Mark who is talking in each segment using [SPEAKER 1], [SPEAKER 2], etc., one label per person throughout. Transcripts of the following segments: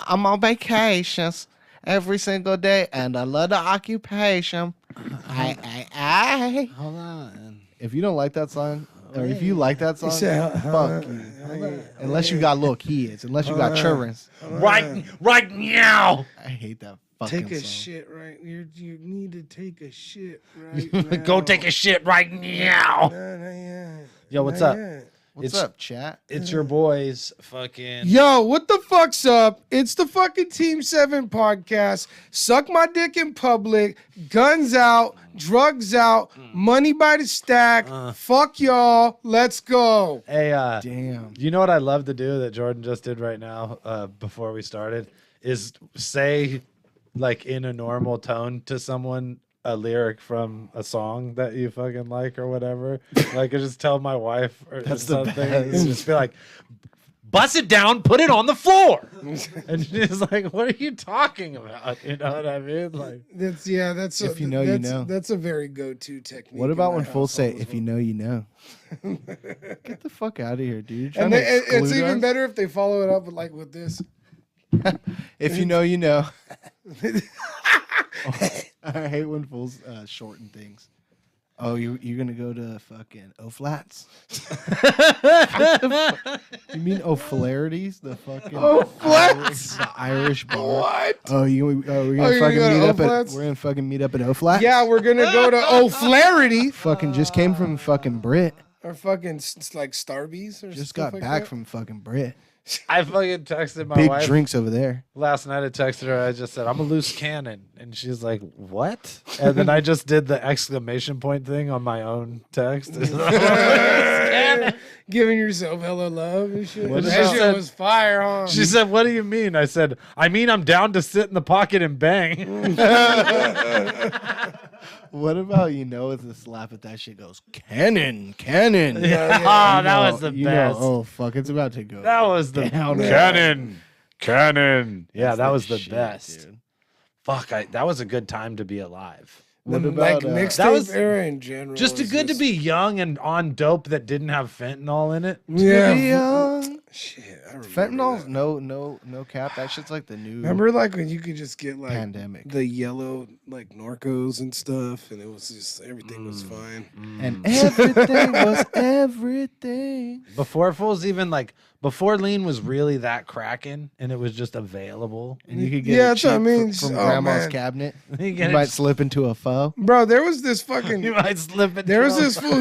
[SPEAKER 1] I'm on vacations every single day, and I love the occupation. I.
[SPEAKER 2] Hold on.
[SPEAKER 1] If you don't like that song, or if you like that song, fuck you. Unless you got little kids, unless you got children.
[SPEAKER 3] Right now.
[SPEAKER 1] I hate that fucking
[SPEAKER 4] Take a
[SPEAKER 1] song.
[SPEAKER 4] shit right. You need to take a shit right now.
[SPEAKER 3] Go take a shit right now.
[SPEAKER 4] No, not yet.
[SPEAKER 2] Yo, what's
[SPEAKER 4] Not
[SPEAKER 2] up?
[SPEAKER 4] yet.
[SPEAKER 1] What's
[SPEAKER 2] It's-
[SPEAKER 1] up, chat?
[SPEAKER 2] It's your boys, fucking.
[SPEAKER 4] Yo, what the fuck's up? It's the fucking Team7 podcast. Suck my dick in public. Guns out. Drugs out. Money by the stack. Fuck y'all. Let's go.
[SPEAKER 2] Hey,
[SPEAKER 1] Damn.
[SPEAKER 2] you know what I love to do that Jordan just did right now before we started is say, like, in a normal tone to someone a lyric from a song that you fucking like or whatever. Like, I just tell my wife or
[SPEAKER 1] That's the
[SPEAKER 2] something.
[SPEAKER 1] best.
[SPEAKER 2] And just be like,
[SPEAKER 3] Bust it down, put it on the floor.
[SPEAKER 2] and she's like, what are you talking about? You know what I mean? Like,
[SPEAKER 4] That's
[SPEAKER 1] If you know, you know.
[SPEAKER 4] That's a very go-to technique.
[SPEAKER 1] What about
[SPEAKER 4] in
[SPEAKER 1] when
[SPEAKER 4] my
[SPEAKER 1] fools say,
[SPEAKER 4] household.
[SPEAKER 1] if you know, you know? Get the fuck out of here, dude. You're trying
[SPEAKER 4] And
[SPEAKER 1] to
[SPEAKER 4] it's
[SPEAKER 1] exclude
[SPEAKER 4] even
[SPEAKER 1] us?
[SPEAKER 4] better if they follow it up with this.
[SPEAKER 1] If you know, you know. I hate when fools shorten things. Oh, you're gonna go to fucking O-Flats? You mean O'Flaherty's? The fucking
[SPEAKER 4] O'Flats?
[SPEAKER 1] the Irish bar.
[SPEAKER 4] What?
[SPEAKER 1] Oh, we're gonna
[SPEAKER 4] you're
[SPEAKER 1] fucking
[SPEAKER 4] gonna
[SPEAKER 1] meet
[SPEAKER 4] go to
[SPEAKER 1] up at
[SPEAKER 4] O'Flats?
[SPEAKER 1] we're gonna fucking meet up at O-Flats?
[SPEAKER 4] Yeah, we're gonna go to O'Flaherty
[SPEAKER 1] Fucking just came from fucking Brit.
[SPEAKER 4] or fucking like Starbies or
[SPEAKER 1] Just
[SPEAKER 4] stuff
[SPEAKER 1] got
[SPEAKER 4] like
[SPEAKER 1] back
[SPEAKER 4] that.
[SPEAKER 1] from fucking Brit.
[SPEAKER 2] I fucking texted my
[SPEAKER 1] Big
[SPEAKER 2] wife
[SPEAKER 1] drinks over there.
[SPEAKER 2] last night. I texted her. I just said, I'm a loose cannon. And she's like, what? And then I just did the exclamation point thing on my own text.
[SPEAKER 4] Giving yourself hella love and shit.
[SPEAKER 1] What
[SPEAKER 4] That
[SPEAKER 1] about-
[SPEAKER 4] shit was fire, huh?
[SPEAKER 2] She said, what do you mean? I said, I mean, I'm down to sit in the pocket and bang.
[SPEAKER 1] What about with a slap at that shit goes cannon?
[SPEAKER 2] Oh, that was the best.
[SPEAKER 1] Oh fuck, it's about to go.
[SPEAKER 2] That was the
[SPEAKER 1] down.
[SPEAKER 2] cannon. Yeah, that was the
[SPEAKER 1] shit,
[SPEAKER 2] best.
[SPEAKER 1] dude.
[SPEAKER 2] Fuck, that was a good time to be alive.
[SPEAKER 4] The
[SPEAKER 1] What about,
[SPEAKER 4] like
[SPEAKER 1] that
[SPEAKER 4] mixtape
[SPEAKER 2] was
[SPEAKER 4] era in general.
[SPEAKER 2] Just
[SPEAKER 4] is
[SPEAKER 2] good to be young and on dope that didn't have fentanyl in it.
[SPEAKER 4] Yeah. Shit, I remember
[SPEAKER 1] Fentanyl's
[SPEAKER 4] that.
[SPEAKER 1] no cap. That shit's like the new
[SPEAKER 4] Remember like when you could just get like
[SPEAKER 1] pandemic.
[SPEAKER 4] the yellow like Norcos and stuff, and it was just everything was fine.
[SPEAKER 1] And everything was everything.
[SPEAKER 2] Before fools even before lean was really that cracking and it was just available.
[SPEAKER 1] And you could get
[SPEAKER 4] Yeah,
[SPEAKER 1] it
[SPEAKER 4] that's what I
[SPEAKER 1] cheap
[SPEAKER 4] mean.
[SPEAKER 1] from
[SPEAKER 4] Oh,
[SPEAKER 1] grandma's
[SPEAKER 4] man.
[SPEAKER 1] cabinet.
[SPEAKER 2] You
[SPEAKER 1] You
[SPEAKER 2] get
[SPEAKER 1] might
[SPEAKER 2] it-
[SPEAKER 1] slip into a foe.
[SPEAKER 4] Bro, there was this fucking
[SPEAKER 2] you might slip it.
[SPEAKER 4] There was this fool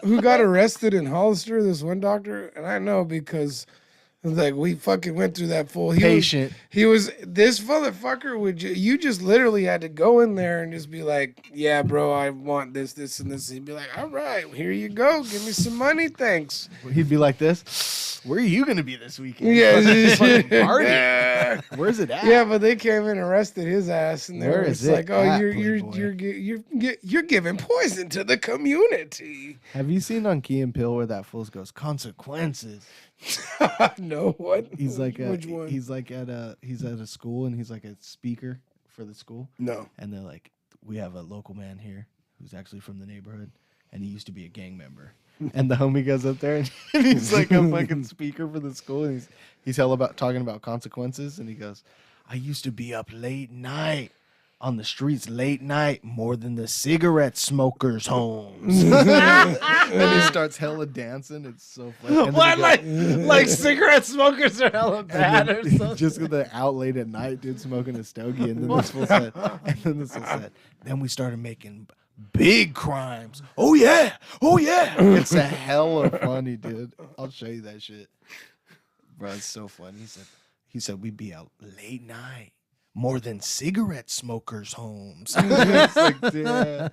[SPEAKER 4] who got arrested in Hollister, this one doctor, and I know because like we fucking went through that fool.
[SPEAKER 1] Patient.
[SPEAKER 4] He was this motherfucker would you just literally had to go in there and just be like, yeah, bro, I want this, this, and this. He'd be like, all right, here you go. Give me some money, thanks.
[SPEAKER 1] He'd be like this. Where are you gonna be this weekend?
[SPEAKER 4] Yeah.
[SPEAKER 1] Fucking party.
[SPEAKER 4] Yeah.
[SPEAKER 1] Where's it at?
[SPEAKER 4] Yeah, but they came and arrested his ass, and they
[SPEAKER 1] Where
[SPEAKER 4] were
[SPEAKER 1] is
[SPEAKER 4] just
[SPEAKER 1] it
[SPEAKER 4] like, "Oh,
[SPEAKER 1] at,
[SPEAKER 4] you're
[SPEAKER 1] Playboy?
[SPEAKER 4] you're giving poison to the community."
[SPEAKER 1] Have you seen on Key and Peele where that fool goes consequences?
[SPEAKER 4] No, what?
[SPEAKER 1] He's like
[SPEAKER 4] which one?
[SPEAKER 1] he's at a school and he's like a speaker for the school.
[SPEAKER 4] No.
[SPEAKER 1] And they're like, we have a local man here who's actually from the neighborhood, and he used to be a gang member. And the homie goes up there and he's like a fucking speaker for the school, and he's hell about talking about consequences, and he goes, I used to be up late night on the streets late night more than the cigarette smokers' homes. And he starts hella dancing. It's so funny. And then
[SPEAKER 2] What,
[SPEAKER 1] he goes-
[SPEAKER 2] like cigarette smokers are hella bad or something?
[SPEAKER 1] just because they're out late at night, dude, smoking a stogie, and then this fool said, then we started making big crimes. Oh yeah, it's a hella funny, dude. I'll show you that shit, bro. It's so funny. He said we'd be out late night more than cigarette smokers' homes. It's like, damn.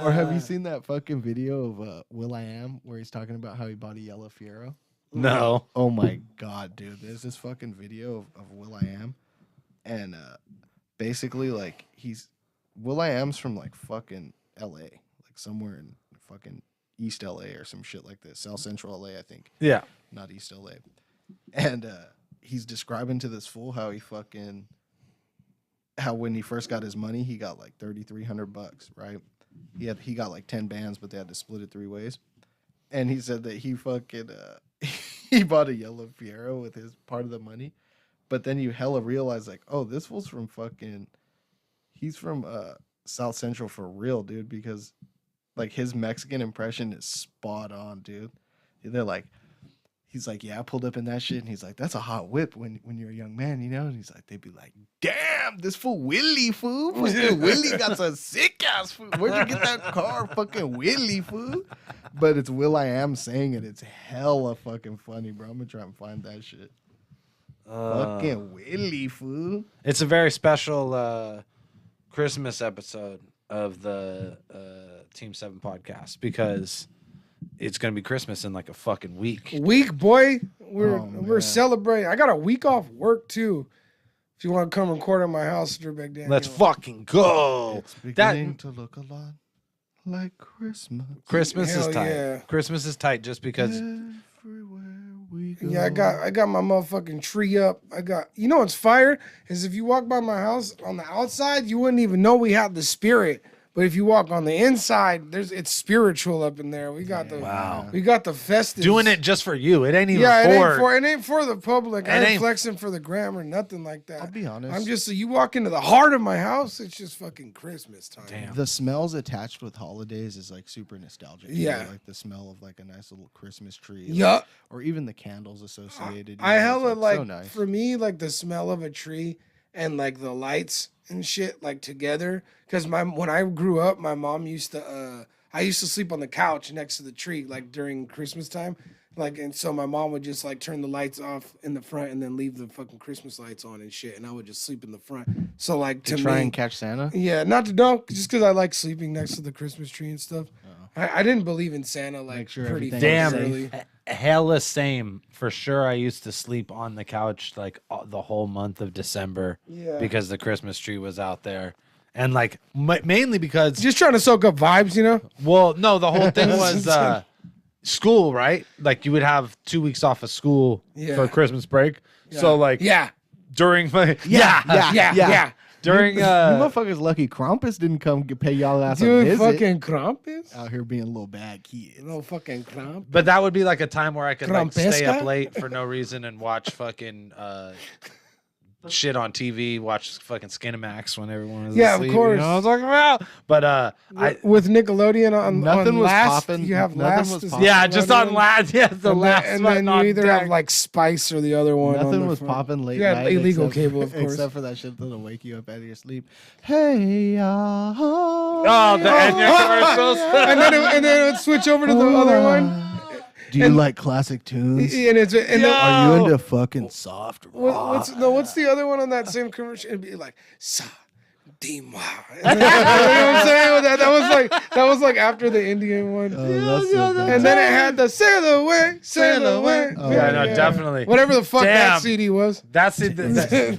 [SPEAKER 1] Or have you seen that fucking video of Will.i.am where he's talking about how he bought a yellow Fiero?
[SPEAKER 2] No.
[SPEAKER 1] Oh my god, dude! There's this fucking video of Will.i.am, and basically like Will.i.am's from like fucking L.A., like somewhere in fucking East L.A. or some shit like this, South Central L.A. I think,
[SPEAKER 2] Yeah.
[SPEAKER 1] not East L.A. And he's describing to this fool how when he first got his money, he got like $3,300, right? He got like 10 bands, but they had to split it 3 ways. And he said that he fucking he bought a yellow Fiero with his part of the money, But then you hella realize like, oh, this fool's from fucking. He's from South Central for real, dude. Because like his Mexican impression is spot on, dude. They're like, he's like, yeah, I pulled up in that shit, and he's like, that's a hot whip when you're a young man, you know. And he's like, they'd be like, damn, this fool Willie, fool, fucking Willie got some sick ass fool. Where'd you get that car, fucking Willie, fool? But it's Will.i.am saying it. It's hella fucking funny, bro. I'm gonna try and find that shit. Fucking Willie, fool.
[SPEAKER 2] It's a very special Christmas episode of the Team 7 podcast because it's gonna be Christmas in like a fucking week.
[SPEAKER 4] Boy. We're
[SPEAKER 1] man.
[SPEAKER 4] celebrating. I got a week off work too. If you want to come record at my house, Dirtbag Daniel.
[SPEAKER 2] Let's fucking go.
[SPEAKER 1] It's beginning to look a lot like Christmas.
[SPEAKER 2] Christmas
[SPEAKER 4] Hell
[SPEAKER 2] is tight.
[SPEAKER 4] yeah.
[SPEAKER 2] Christmas is tight just because
[SPEAKER 1] Everywhere we go.
[SPEAKER 4] Yeah, I got my motherfucking tree up. You know what's fire is if you walk by my house on the outside, you wouldn't even know we had the spirit. But if you walk on the inside, it's spiritual up in there. We got the festive.
[SPEAKER 2] doing it just for you. It ain't even
[SPEAKER 4] it ain't for the public. I ain't
[SPEAKER 2] ain't-
[SPEAKER 4] flexing for the gram or nothing like that.
[SPEAKER 1] I'll be honest.
[SPEAKER 4] I'm just you walk into the heart of my house, it's just fucking Christmas time.
[SPEAKER 2] Damn.
[SPEAKER 1] The smells attached with holidays is like super nostalgic. You
[SPEAKER 4] Yeah.
[SPEAKER 1] know, like the smell of like a nice little Christmas tree.
[SPEAKER 4] Yeah.
[SPEAKER 1] Or even the candles associated.
[SPEAKER 4] I
[SPEAKER 1] you know,
[SPEAKER 4] hella
[SPEAKER 1] it's,
[SPEAKER 4] like
[SPEAKER 1] so nice.
[SPEAKER 4] for me like the smell of a tree and like the lights and shit like together because when I grew up my mom used to I used to sleep on the couch next to the tree like during Christmas time like and so my mom would just like turn the lights off in the front and then leave the fucking Christmas lights on and shit and I would just sleep in the front so like to
[SPEAKER 1] try
[SPEAKER 4] me
[SPEAKER 1] and catch Santa.
[SPEAKER 4] yeah not to don't just because I like sleeping next to the Christmas tree and stuff. I didn't believe in Santa like
[SPEAKER 1] Make sure
[SPEAKER 4] pretty
[SPEAKER 1] everything
[SPEAKER 4] fucking
[SPEAKER 1] is
[SPEAKER 4] early.
[SPEAKER 2] hella same for sure. I used to sleep on the couch like the whole month of December because the Christmas tree was out there, and like mainly because
[SPEAKER 4] Just trying to soak up vibes, you know.
[SPEAKER 2] well, no, the whole thing was school, right? Like you would have 2 weeks off of school for Christmas break, so like
[SPEAKER 4] Yeah.
[SPEAKER 2] during my
[SPEAKER 4] Yeah.
[SPEAKER 2] during
[SPEAKER 1] You motherfuckers lucky Krampus didn't come pay y'all ass a
[SPEAKER 4] Dude,
[SPEAKER 1] visit.
[SPEAKER 4] fucking Krampus?
[SPEAKER 1] Out here being little bad kids.
[SPEAKER 4] No fucking Krampus.
[SPEAKER 2] But that would be like a time where I could like stay up
[SPEAKER 4] Krampusca?
[SPEAKER 2] late for no reason and watch fucking shit on TV, watch fucking Skinamax when everyone was
[SPEAKER 4] Yeah, of
[SPEAKER 2] asleep.
[SPEAKER 4] course.
[SPEAKER 2] You know what I'm talking about? But
[SPEAKER 4] With Nickelodeon on
[SPEAKER 1] Nothing
[SPEAKER 4] on
[SPEAKER 1] was
[SPEAKER 4] last,
[SPEAKER 1] popping.
[SPEAKER 4] you have
[SPEAKER 1] Nothing
[SPEAKER 4] last.
[SPEAKER 1] was
[SPEAKER 4] is
[SPEAKER 1] popping.
[SPEAKER 2] yeah, just on
[SPEAKER 4] Nickelodeon.
[SPEAKER 2] last, yeah, the
[SPEAKER 4] And
[SPEAKER 2] last
[SPEAKER 4] then, and
[SPEAKER 2] one
[SPEAKER 4] then
[SPEAKER 2] on
[SPEAKER 4] you either
[SPEAKER 2] deck.
[SPEAKER 4] have like Spice or the other one. on
[SPEAKER 1] Nothing
[SPEAKER 4] the
[SPEAKER 1] was
[SPEAKER 4] front.
[SPEAKER 1] popping late
[SPEAKER 4] You had
[SPEAKER 1] night.
[SPEAKER 4] illegal
[SPEAKER 1] except,
[SPEAKER 4] cable, of course.
[SPEAKER 1] Except for that shit that'll wake you up out of your sleep. Hey,
[SPEAKER 2] Oh, the Enya commercials.
[SPEAKER 4] and then it would switch over to the other one.
[SPEAKER 1] Do you like classic tunes?
[SPEAKER 4] And it's and the,
[SPEAKER 1] Are you into fucking soft rock?
[SPEAKER 4] what's the other one on that same commercial? It'd be like Sa Dima. You know what I'm saying? That was like after the Indian one.
[SPEAKER 1] Oh, that's so bad.
[SPEAKER 4] And then it had the sail away, sail away.
[SPEAKER 1] Oh,
[SPEAKER 2] Yeah, no, definitely.
[SPEAKER 4] Whatever the fuck that
[SPEAKER 2] Damn.
[SPEAKER 4] CD was.
[SPEAKER 2] That's it.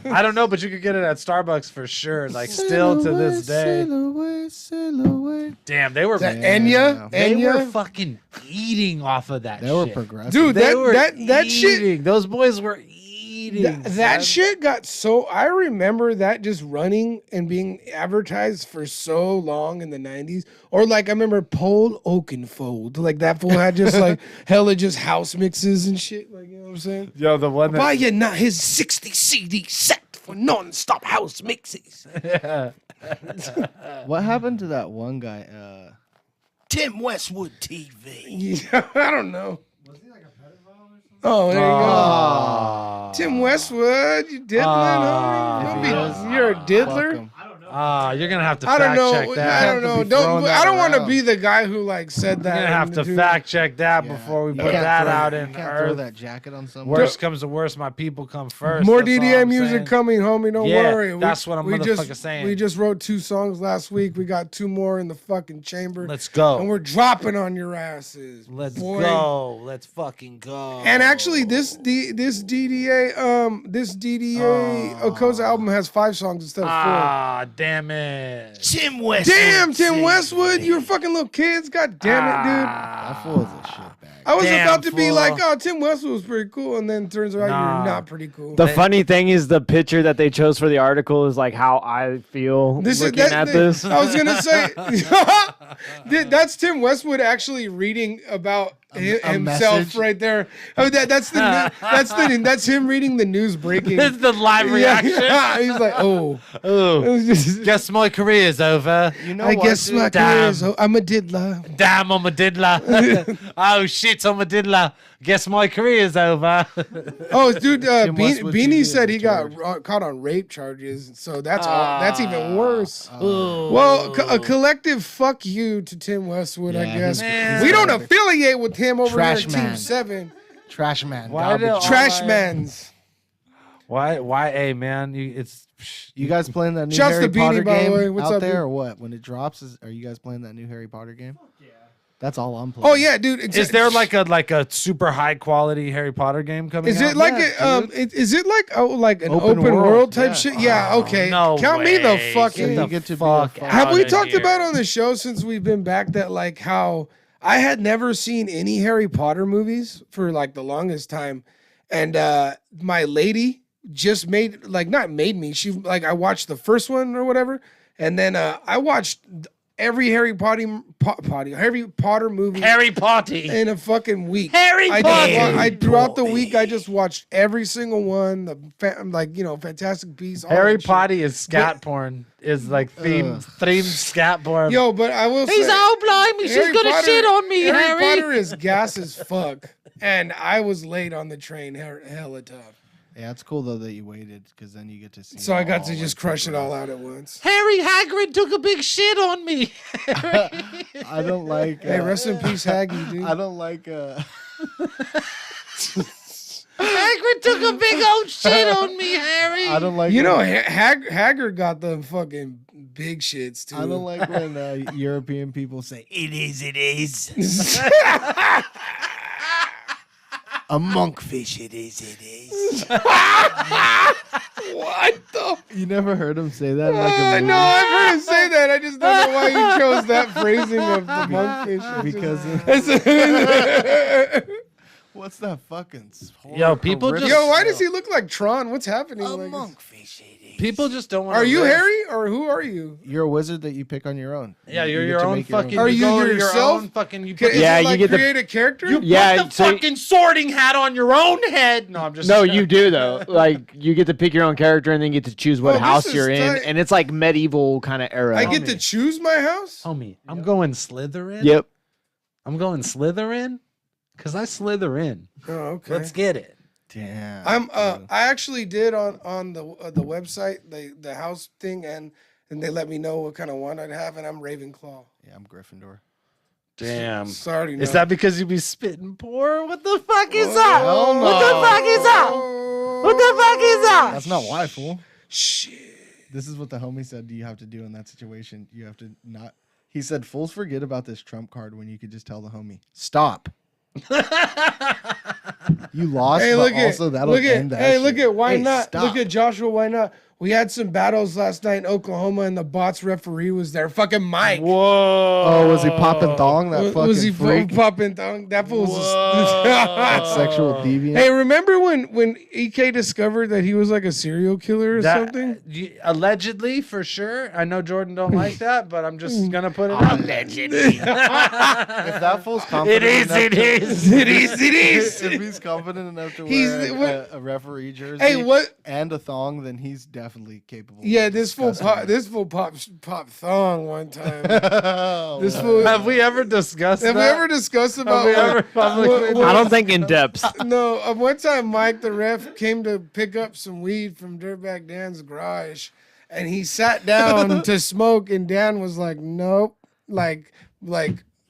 [SPEAKER 2] I don't know, but you could get it at Starbucks for sure. Like still to this day.
[SPEAKER 1] Sail away.
[SPEAKER 2] Damn, they were
[SPEAKER 4] That
[SPEAKER 1] Yeah.
[SPEAKER 2] they were
[SPEAKER 4] Enya.
[SPEAKER 2] fucking eating off of that
[SPEAKER 1] They were
[SPEAKER 2] shit.
[SPEAKER 1] progressive.
[SPEAKER 4] Dude,
[SPEAKER 2] They were
[SPEAKER 4] that shit.
[SPEAKER 2] eating. Those boys were eating.
[SPEAKER 4] That
[SPEAKER 2] son.
[SPEAKER 4] shit got so. I remember that just running and being advertised for so long in the 90s. Or like I remember Paul Oakenfold. Like that fool had just like hella just house mixes and shit. Like, you know what I'm saying?
[SPEAKER 2] Yo, the one
[SPEAKER 4] Buy
[SPEAKER 2] that
[SPEAKER 4] you not his 60 CD set for non-stop house mixes.
[SPEAKER 1] What happened to that one guy?
[SPEAKER 3] Tim Westwood TV.
[SPEAKER 4] Yeah, I don't know. Oh, there you go. Tim Westwood, you diddling, homie.
[SPEAKER 1] If he
[SPEAKER 4] Don't
[SPEAKER 1] does,
[SPEAKER 4] be- You're a
[SPEAKER 1] fuck
[SPEAKER 4] diddler.
[SPEAKER 1] him.
[SPEAKER 2] You're gonna have to
[SPEAKER 4] I
[SPEAKER 2] fact
[SPEAKER 4] don't
[SPEAKER 2] check
[SPEAKER 4] know.
[SPEAKER 2] that.
[SPEAKER 4] I don't know.
[SPEAKER 1] Have to be throwing
[SPEAKER 4] I
[SPEAKER 1] that
[SPEAKER 4] don't want to
[SPEAKER 1] around.
[SPEAKER 4] be the guy who like said that.
[SPEAKER 2] You're gonna have
[SPEAKER 4] and
[SPEAKER 2] to
[SPEAKER 4] do-
[SPEAKER 2] fact check that
[SPEAKER 1] Yeah.
[SPEAKER 2] before we
[SPEAKER 1] You
[SPEAKER 2] put
[SPEAKER 1] can't
[SPEAKER 2] that
[SPEAKER 1] throw-
[SPEAKER 2] out
[SPEAKER 1] you
[SPEAKER 2] in
[SPEAKER 1] can't throw
[SPEAKER 2] earth.
[SPEAKER 1] that jacket on someone.
[SPEAKER 2] Worst comes to worst, my people come first.
[SPEAKER 4] More
[SPEAKER 2] That's all
[SPEAKER 4] DDA
[SPEAKER 2] I'm
[SPEAKER 4] music
[SPEAKER 2] saying.
[SPEAKER 4] coming, homie. Don't
[SPEAKER 2] Yeah,
[SPEAKER 4] worry.
[SPEAKER 2] that's what I'm motherfucking saying.
[SPEAKER 4] We just wrote 2 songs last week. We got 2 more in the fucking chamber.
[SPEAKER 2] Let's go.
[SPEAKER 4] And we're dropping on your asses.
[SPEAKER 2] Let's
[SPEAKER 4] boy.
[SPEAKER 2] go. Let's fucking go.
[SPEAKER 4] And actually, this DDA Okoza album has 5 songs instead of 4.
[SPEAKER 2] Ah, damn it.
[SPEAKER 3] Tim Westwood.
[SPEAKER 4] Damn, Tim
[SPEAKER 3] TV.
[SPEAKER 4] Westwood, you're fucking little kids. God damn it, dude.
[SPEAKER 1] That fool is a shitbag.
[SPEAKER 4] I was
[SPEAKER 2] Damn,
[SPEAKER 4] about to be
[SPEAKER 2] fool.
[SPEAKER 4] like, oh, Tim Westwood was pretty cool, and then turns out
[SPEAKER 2] Nah.
[SPEAKER 4] you're not pretty cool.
[SPEAKER 5] The funny thing is the picture that they chose for the article is like how I feel looking at this.
[SPEAKER 4] I was gonna say that's Tim Westwood actually reading about himself
[SPEAKER 1] message.
[SPEAKER 4] right there. Oh, that's him reading the news breaking.
[SPEAKER 2] This is the live reaction.
[SPEAKER 4] Yeah, he's like, oh,
[SPEAKER 2] Guess my career's over.
[SPEAKER 1] You know
[SPEAKER 4] I
[SPEAKER 1] what,
[SPEAKER 4] guess
[SPEAKER 1] dude?
[SPEAKER 4] my
[SPEAKER 2] Damn.
[SPEAKER 4] career is. I'm a diddler.
[SPEAKER 2] Damn, I'm a diddler. Oh shit, I'm a diddler. Guess my career's over.
[SPEAKER 4] Oh, dude,
[SPEAKER 1] Westwood
[SPEAKER 4] Beanie
[SPEAKER 1] TV
[SPEAKER 4] said
[SPEAKER 1] is
[SPEAKER 4] he got
[SPEAKER 1] retarded.
[SPEAKER 4] caught on rape charges, so that's even worse.
[SPEAKER 1] Oh.
[SPEAKER 4] Well, a collective fuck you to Tim Westwood, I
[SPEAKER 1] Yeah,
[SPEAKER 4] guess.
[SPEAKER 1] he's
[SPEAKER 4] We don't
[SPEAKER 1] garbage.
[SPEAKER 4] affiliate with him over
[SPEAKER 1] Trash
[SPEAKER 4] here at Team
[SPEAKER 1] man.
[SPEAKER 4] 7.
[SPEAKER 1] Trash man.
[SPEAKER 2] Why do-
[SPEAKER 1] garbage.
[SPEAKER 4] Trash
[SPEAKER 2] Oh,
[SPEAKER 4] mans.
[SPEAKER 2] Why, hey man, it's
[SPEAKER 1] You guys playing that new
[SPEAKER 4] Shouts
[SPEAKER 1] Harry
[SPEAKER 4] to Beanie,
[SPEAKER 1] Potter
[SPEAKER 4] by the
[SPEAKER 1] game
[SPEAKER 4] way. What's
[SPEAKER 1] out
[SPEAKER 4] up,
[SPEAKER 1] there
[SPEAKER 4] dude?
[SPEAKER 1] or what? When it drops, are you guys playing that new Harry Potter game? Yeah. That's all I'm playing.
[SPEAKER 4] Oh yeah, dude.
[SPEAKER 2] Is there like a super high quality Harry Potter game coming
[SPEAKER 4] Is
[SPEAKER 2] out?
[SPEAKER 4] it like
[SPEAKER 1] Yeah,
[SPEAKER 4] is it like an
[SPEAKER 1] Open
[SPEAKER 4] open world,
[SPEAKER 1] world,
[SPEAKER 4] type
[SPEAKER 1] yeah.
[SPEAKER 4] shit? Yeah, okay.
[SPEAKER 2] no
[SPEAKER 4] Count me the
[SPEAKER 2] way.
[SPEAKER 4] fuck
[SPEAKER 2] Get
[SPEAKER 4] in.
[SPEAKER 2] the
[SPEAKER 1] You get to be
[SPEAKER 2] fuck
[SPEAKER 1] a fuck-
[SPEAKER 4] Have we
[SPEAKER 2] outta
[SPEAKER 4] talked
[SPEAKER 2] here.
[SPEAKER 4] about on the show since we've been back that like how I had never seen any Harry Potter movies for like the longest time, and my lady just made not made me. She like I watched the first one or whatever, and then I watched every Harry Potter movie
[SPEAKER 2] Harry Potter?
[SPEAKER 4] in a fucking week.
[SPEAKER 2] Harry
[SPEAKER 4] I
[SPEAKER 2] Potter.
[SPEAKER 4] just, throughout the week, I just watched every single one. Fantastic Beasts. all
[SPEAKER 2] Harry
[SPEAKER 4] that shit.
[SPEAKER 2] Potter is scat porn. Is like themed scat porn.
[SPEAKER 4] Yo, but I will say,
[SPEAKER 2] blimey,
[SPEAKER 4] Harry Potter- Harry Potter is gas as fuck, and I was late on the train, hella tough.
[SPEAKER 1] Yeah, it's cool though that you waited because then you get to see.
[SPEAKER 4] So I got
[SPEAKER 1] all,
[SPEAKER 4] to just
[SPEAKER 1] like,
[SPEAKER 4] crush
[SPEAKER 1] the
[SPEAKER 4] it all
[SPEAKER 1] rest.
[SPEAKER 4] out at once.
[SPEAKER 2] Harry Hagrid took a big shit on me.
[SPEAKER 1] I don't like.
[SPEAKER 4] Hey, rest in peace, Haggy, dude.
[SPEAKER 1] I don't like.
[SPEAKER 2] Hagrid took a big old shit on me, Harry.
[SPEAKER 1] I don't like.
[SPEAKER 4] You know,
[SPEAKER 1] when-
[SPEAKER 4] Hagrid got the fucking big shits too.
[SPEAKER 1] I don't like when European people say
[SPEAKER 3] It is.
[SPEAKER 1] a monkfish.
[SPEAKER 3] It is.
[SPEAKER 4] What the?
[SPEAKER 1] You never heard him say that? In like a movie?
[SPEAKER 4] No, I've heard him say that. I just don't know why you chose that phrasing of the monkfish.
[SPEAKER 1] Because
[SPEAKER 4] It's-
[SPEAKER 1] what's that fucking?
[SPEAKER 2] Yo, people
[SPEAKER 1] horrific
[SPEAKER 2] just-
[SPEAKER 4] Yo, why does
[SPEAKER 1] smell?
[SPEAKER 4] he look like Tron? What's happening?
[SPEAKER 3] A
[SPEAKER 4] Like,
[SPEAKER 3] monkfish. It is.
[SPEAKER 2] People just don't want.
[SPEAKER 4] are you Harry or who are you?
[SPEAKER 1] You're a wizard that you pick on your own.
[SPEAKER 2] Yeah,
[SPEAKER 1] You
[SPEAKER 2] you're
[SPEAKER 1] get
[SPEAKER 2] your
[SPEAKER 1] to
[SPEAKER 2] own
[SPEAKER 1] make your
[SPEAKER 2] fucking.
[SPEAKER 4] Are you
[SPEAKER 2] go to
[SPEAKER 4] yourself?
[SPEAKER 2] Your own fucking. You put,
[SPEAKER 4] Is
[SPEAKER 5] Yeah,
[SPEAKER 4] it
[SPEAKER 5] you
[SPEAKER 4] like
[SPEAKER 5] get the-
[SPEAKER 4] create a character?
[SPEAKER 5] Yeah,
[SPEAKER 2] the
[SPEAKER 5] so-
[SPEAKER 2] fucking sorting hat on your own head. No, I'm just.
[SPEAKER 5] No, you do though. Like you get to pick your own character and then get to choose what
[SPEAKER 4] Oh, this
[SPEAKER 5] house
[SPEAKER 4] is
[SPEAKER 5] you're in,
[SPEAKER 4] tight.
[SPEAKER 5] and it's like medieval kind of era.
[SPEAKER 4] I get to choose my house?
[SPEAKER 2] Homie, I'm going Slytherin.
[SPEAKER 5] Yep.
[SPEAKER 2] I'm going Slytherin, cause I slither in.
[SPEAKER 4] Oh, okay.
[SPEAKER 2] Let's get it.
[SPEAKER 1] Damn.
[SPEAKER 4] I actually did on the website the house thing and they let me know what kind of one I'd have and I'm Ravenclaw.
[SPEAKER 1] Yeah, I'm Gryffindor.
[SPEAKER 2] Damn.
[SPEAKER 4] Sorry,
[SPEAKER 2] Is that because you be spitting pour? What the fuck is
[SPEAKER 4] Oh,
[SPEAKER 2] that?
[SPEAKER 1] no.
[SPEAKER 2] What the fuck is that? What the fuck is that?
[SPEAKER 1] That's not why, fool.
[SPEAKER 4] Shit.
[SPEAKER 1] This is what the homie said you have to do in that situation. You have to not. He said, fools forget about this trump card when you could just tell the homie, stop. You lost,
[SPEAKER 4] Hey,
[SPEAKER 1] but
[SPEAKER 4] look
[SPEAKER 1] also
[SPEAKER 4] at
[SPEAKER 1] that'll
[SPEAKER 4] look at
[SPEAKER 1] end that
[SPEAKER 4] hey,
[SPEAKER 1] shit.
[SPEAKER 4] look at why
[SPEAKER 1] Hey,
[SPEAKER 4] not?
[SPEAKER 1] stop.
[SPEAKER 4] Look at Joshua, why not? We had some battles last night in Oklahoma and the bots referee was there. Fucking Mike.
[SPEAKER 2] Whoa.
[SPEAKER 1] Oh, was he popping thong? That fucking
[SPEAKER 4] Was he
[SPEAKER 1] freak?
[SPEAKER 4] popping thong? That fool was
[SPEAKER 1] That sexual deviant.
[SPEAKER 4] Hey, remember when EK discovered that he was like a serial killer or something?
[SPEAKER 2] Allegedly, for sure. I know Jordan don't like that, but I'm just gonna put it out there.
[SPEAKER 1] If that fool's confident enough
[SPEAKER 2] It is.
[SPEAKER 4] It is.
[SPEAKER 1] if he's confident enough to
[SPEAKER 4] He's-
[SPEAKER 1] wear a referee jersey
[SPEAKER 4] Hey, what?
[SPEAKER 1] and a thong, then he's definitely capable.
[SPEAKER 4] Yeah,
[SPEAKER 1] of
[SPEAKER 4] this fool
[SPEAKER 1] disgusting
[SPEAKER 4] pop thong one time.
[SPEAKER 1] Oh,
[SPEAKER 4] This
[SPEAKER 1] wow.
[SPEAKER 4] fool.
[SPEAKER 2] Have we ever discussed
[SPEAKER 4] Have we
[SPEAKER 2] that?
[SPEAKER 4] ever discussed about?
[SPEAKER 2] we ever publicly-
[SPEAKER 5] I don't think in depth.
[SPEAKER 4] No, one time Mike the ref came to pick up some weed from Dirtbag Dan's garage, and he sat down to smoke, and Dan was like, "Nope," like,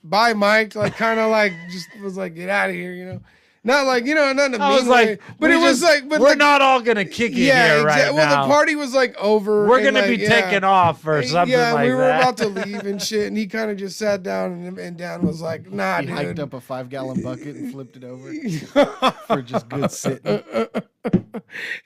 [SPEAKER 4] bye, Mike, like kind of like just was like, "Get out of here," you know, not like not in a
[SPEAKER 2] I was
[SPEAKER 4] mean way,
[SPEAKER 2] like,
[SPEAKER 4] but
[SPEAKER 2] we
[SPEAKER 4] it was
[SPEAKER 2] just-
[SPEAKER 4] like, but
[SPEAKER 2] we're
[SPEAKER 4] like,
[SPEAKER 2] not all gonna kick it here right
[SPEAKER 4] well,
[SPEAKER 2] now.
[SPEAKER 4] the party was like over.
[SPEAKER 2] We're
[SPEAKER 4] and,
[SPEAKER 2] gonna be
[SPEAKER 4] like, yeah.
[SPEAKER 2] taking off or something
[SPEAKER 4] Yeah,
[SPEAKER 2] like
[SPEAKER 4] we were
[SPEAKER 2] that.
[SPEAKER 4] about to leave and shit, and he kind of just sat down, and Dan was like, "Nah,
[SPEAKER 1] He
[SPEAKER 4] dude."
[SPEAKER 1] hiked up a 5-gallon bucket and flipped it over for just good sitting.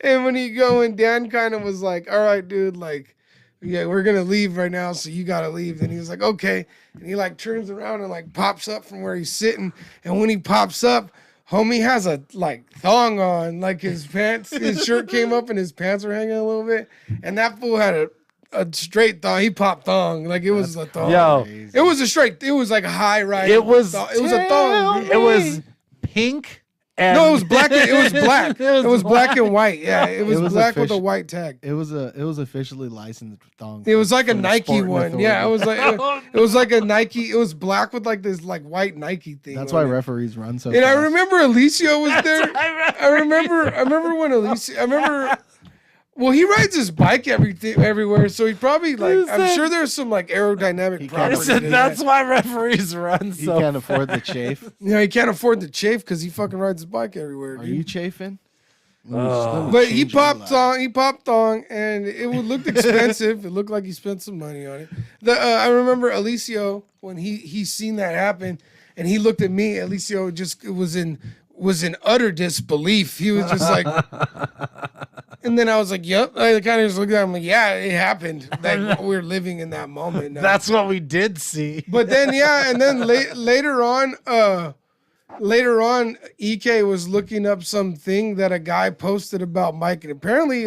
[SPEAKER 4] And when and Dan kind of was like, "All right, dude, like, yeah, we're gonna leave right now, so you gotta leave." And he was like, "Okay," and he like turns around and like pops up from where he's sitting, and when he pops up, homie has a like thong on, like his pants, his shirt came up and his pants were hanging a little bit, and that fool had a straight thong. He popped thong. Like it was a thong.
[SPEAKER 2] Yo,
[SPEAKER 4] It was a straight. It was like a high rise.
[SPEAKER 2] it was.
[SPEAKER 4] It was a thong. dude.
[SPEAKER 2] It was pink. And
[SPEAKER 4] No, it was black. It was black. It was black and white. Yeah, it was
[SPEAKER 1] was
[SPEAKER 4] black with a
[SPEAKER 1] official.
[SPEAKER 4] white tag.
[SPEAKER 1] It was officially licensed thong.
[SPEAKER 4] It was like a
[SPEAKER 1] from the
[SPEAKER 4] Nike
[SPEAKER 1] Sporting
[SPEAKER 4] one. Yeah, it
[SPEAKER 1] Authority.
[SPEAKER 4] was like it was like a Nike. It was black with like this like white Nike thing.
[SPEAKER 1] That's
[SPEAKER 4] on
[SPEAKER 1] why
[SPEAKER 4] it.
[SPEAKER 1] referees run so.
[SPEAKER 4] And
[SPEAKER 1] fast.
[SPEAKER 4] I remember Alicio was there. I remember when Alicio. I remember. Well, he rides his bike everywhere, so he probably like. I'm sure there's some like aerodynamic
[SPEAKER 1] He
[SPEAKER 4] properties.
[SPEAKER 1] can't-
[SPEAKER 4] in
[SPEAKER 2] That's
[SPEAKER 4] that.
[SPEAKER 2] why referees run
[SPEAKER 1] He
[SPEAKER 2] so.
[SPEAKER 1] can't afford the chafe.
[SPEAKER 4] You know, he can't afford the chafe because he fucking rides his bike everywhere.
[SPEAKER 1] Are
[SPEAKER 4] Dude.
[SPEAKER 1] you chafing?
[SPEAKER 4] But he popped thong, and it looked expensive. It looked like he spent some money on it. I remember Alicio when he seen that happen, and he looked at me. Alicio just was in utter disbelief. He was just like, and then I was like, "Yep." I kind of just looked at him like, "Yeah, it happened. Like we're living in that moment now."
[SPEAKER 2] That's what we did see.
[SPEAKER 4] But then and then later on, EK was looking up something that a guy posted about Mike, and apparently,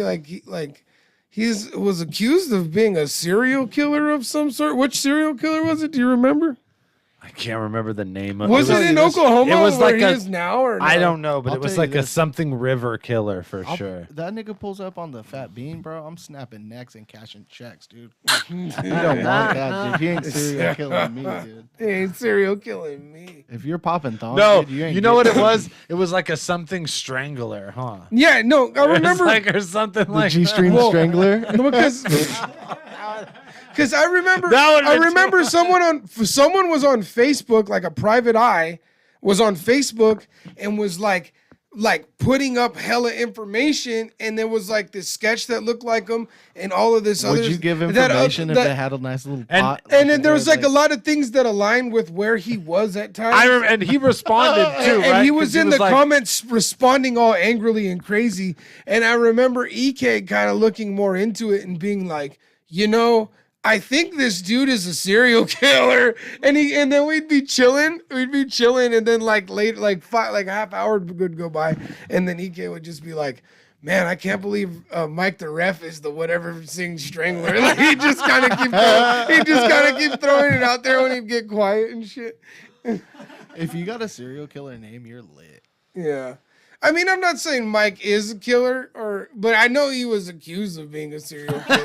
[SPEAKER 4] he was accused of being a serial killer of some sort. Which serial killer was it? Do you remember?
[SPEAKER 2] I can't remember the name of
[SPEAKER 4] Was it in Oklahoma?
[SPEAKER 2] it was
[SPEAKER 4] where
[SPEAKER 2] like
[SPEAKER 4] he
[SPEAKER 2] a-
[SPEAKER 4] is now, or
[SPEAKER 2] I
[SPEAKER 4] no?
[SPEAKER 2] don't know, but
[SPEAKER 1] I'll
[SPEAKER 2] it was
[SPEAKER 1] tell you
[SPEAKER 2] like a
[SPEAKER 1] this.
[SPEAKER 2] something river killer for sure.
[SPEAKER 1] That nigga pulls up on the fat bean, bro. I'm snapping necks and cashing checks, dude. You don't want that, dude. He ain't serial killing me, dude.
[SPEAKER 4] He ain't serial killing me.
[SPEAKER 1] If you're popping thongs,
[SPEAKER 2] No,
[SPEAKER 1] dude, you ain't
[SPEAKER 2] you know what it
[SPEAKER 1] getting
[SPEAKER 2] was? It was like a something strangler, huh?
[SPEAKER 4] Yeah, no, I remember.
[SPEAKER 2] or something
[SPEAKER 1] the
[SPEAKER 2] like
[SPEAKER 1] G-string
[SPEAKER 4] Well,
[SPEAKER 1] strangler.
[SPEAKER 4] Because I remember,
[SPEAKER 2] That would've
[SPEAKER 4] I
[SPEAKER 2] been
[SPEAKER 4] remember someone was on Facebook, like a private eye was on Facebook and was like putting up hella information, and there was like this sketch that looked like him and all of this.
[SPEAKER 1] Would
[SPEAKER 4] other
[SPEAKER 1] you give
[SPEAKER 4] that,
[SPEAKER 1] information if they had a nice little
[SPEAKER 2] And-
[SPEAKER 1] pot?
[SPEAKER 4] And then there was like a lot of things that aligned with where he was at times.
[SPEAKER 2] and he responded too,
[SPEAKER 4] And
[SPEAKER 2] right?
[SPEAKER 4] he
[SPEAKER 2] 'Cause
[SPEAKER 4] was in the
[SPEAKER 2] like,
[SPEAKER 4] comments responding all angrily and crazy. And I remember EK kind of looking more into it and being like, I think this dude is a serial killer. And then we'd be chilling, and then like half hour would go by, and then EK would just be like, "Man, I can't believe Mike the ref is the whatever sing strangler." Like he just kind of keep throwing it out there when he'd get quiet and shit.
[SPEAKER 1] If you got a serial killer name, you're lit.
[SPEAKER 4] Yeah. I mean, I'm not saying Mike is a killer, but I know he was accused of being a serial killer.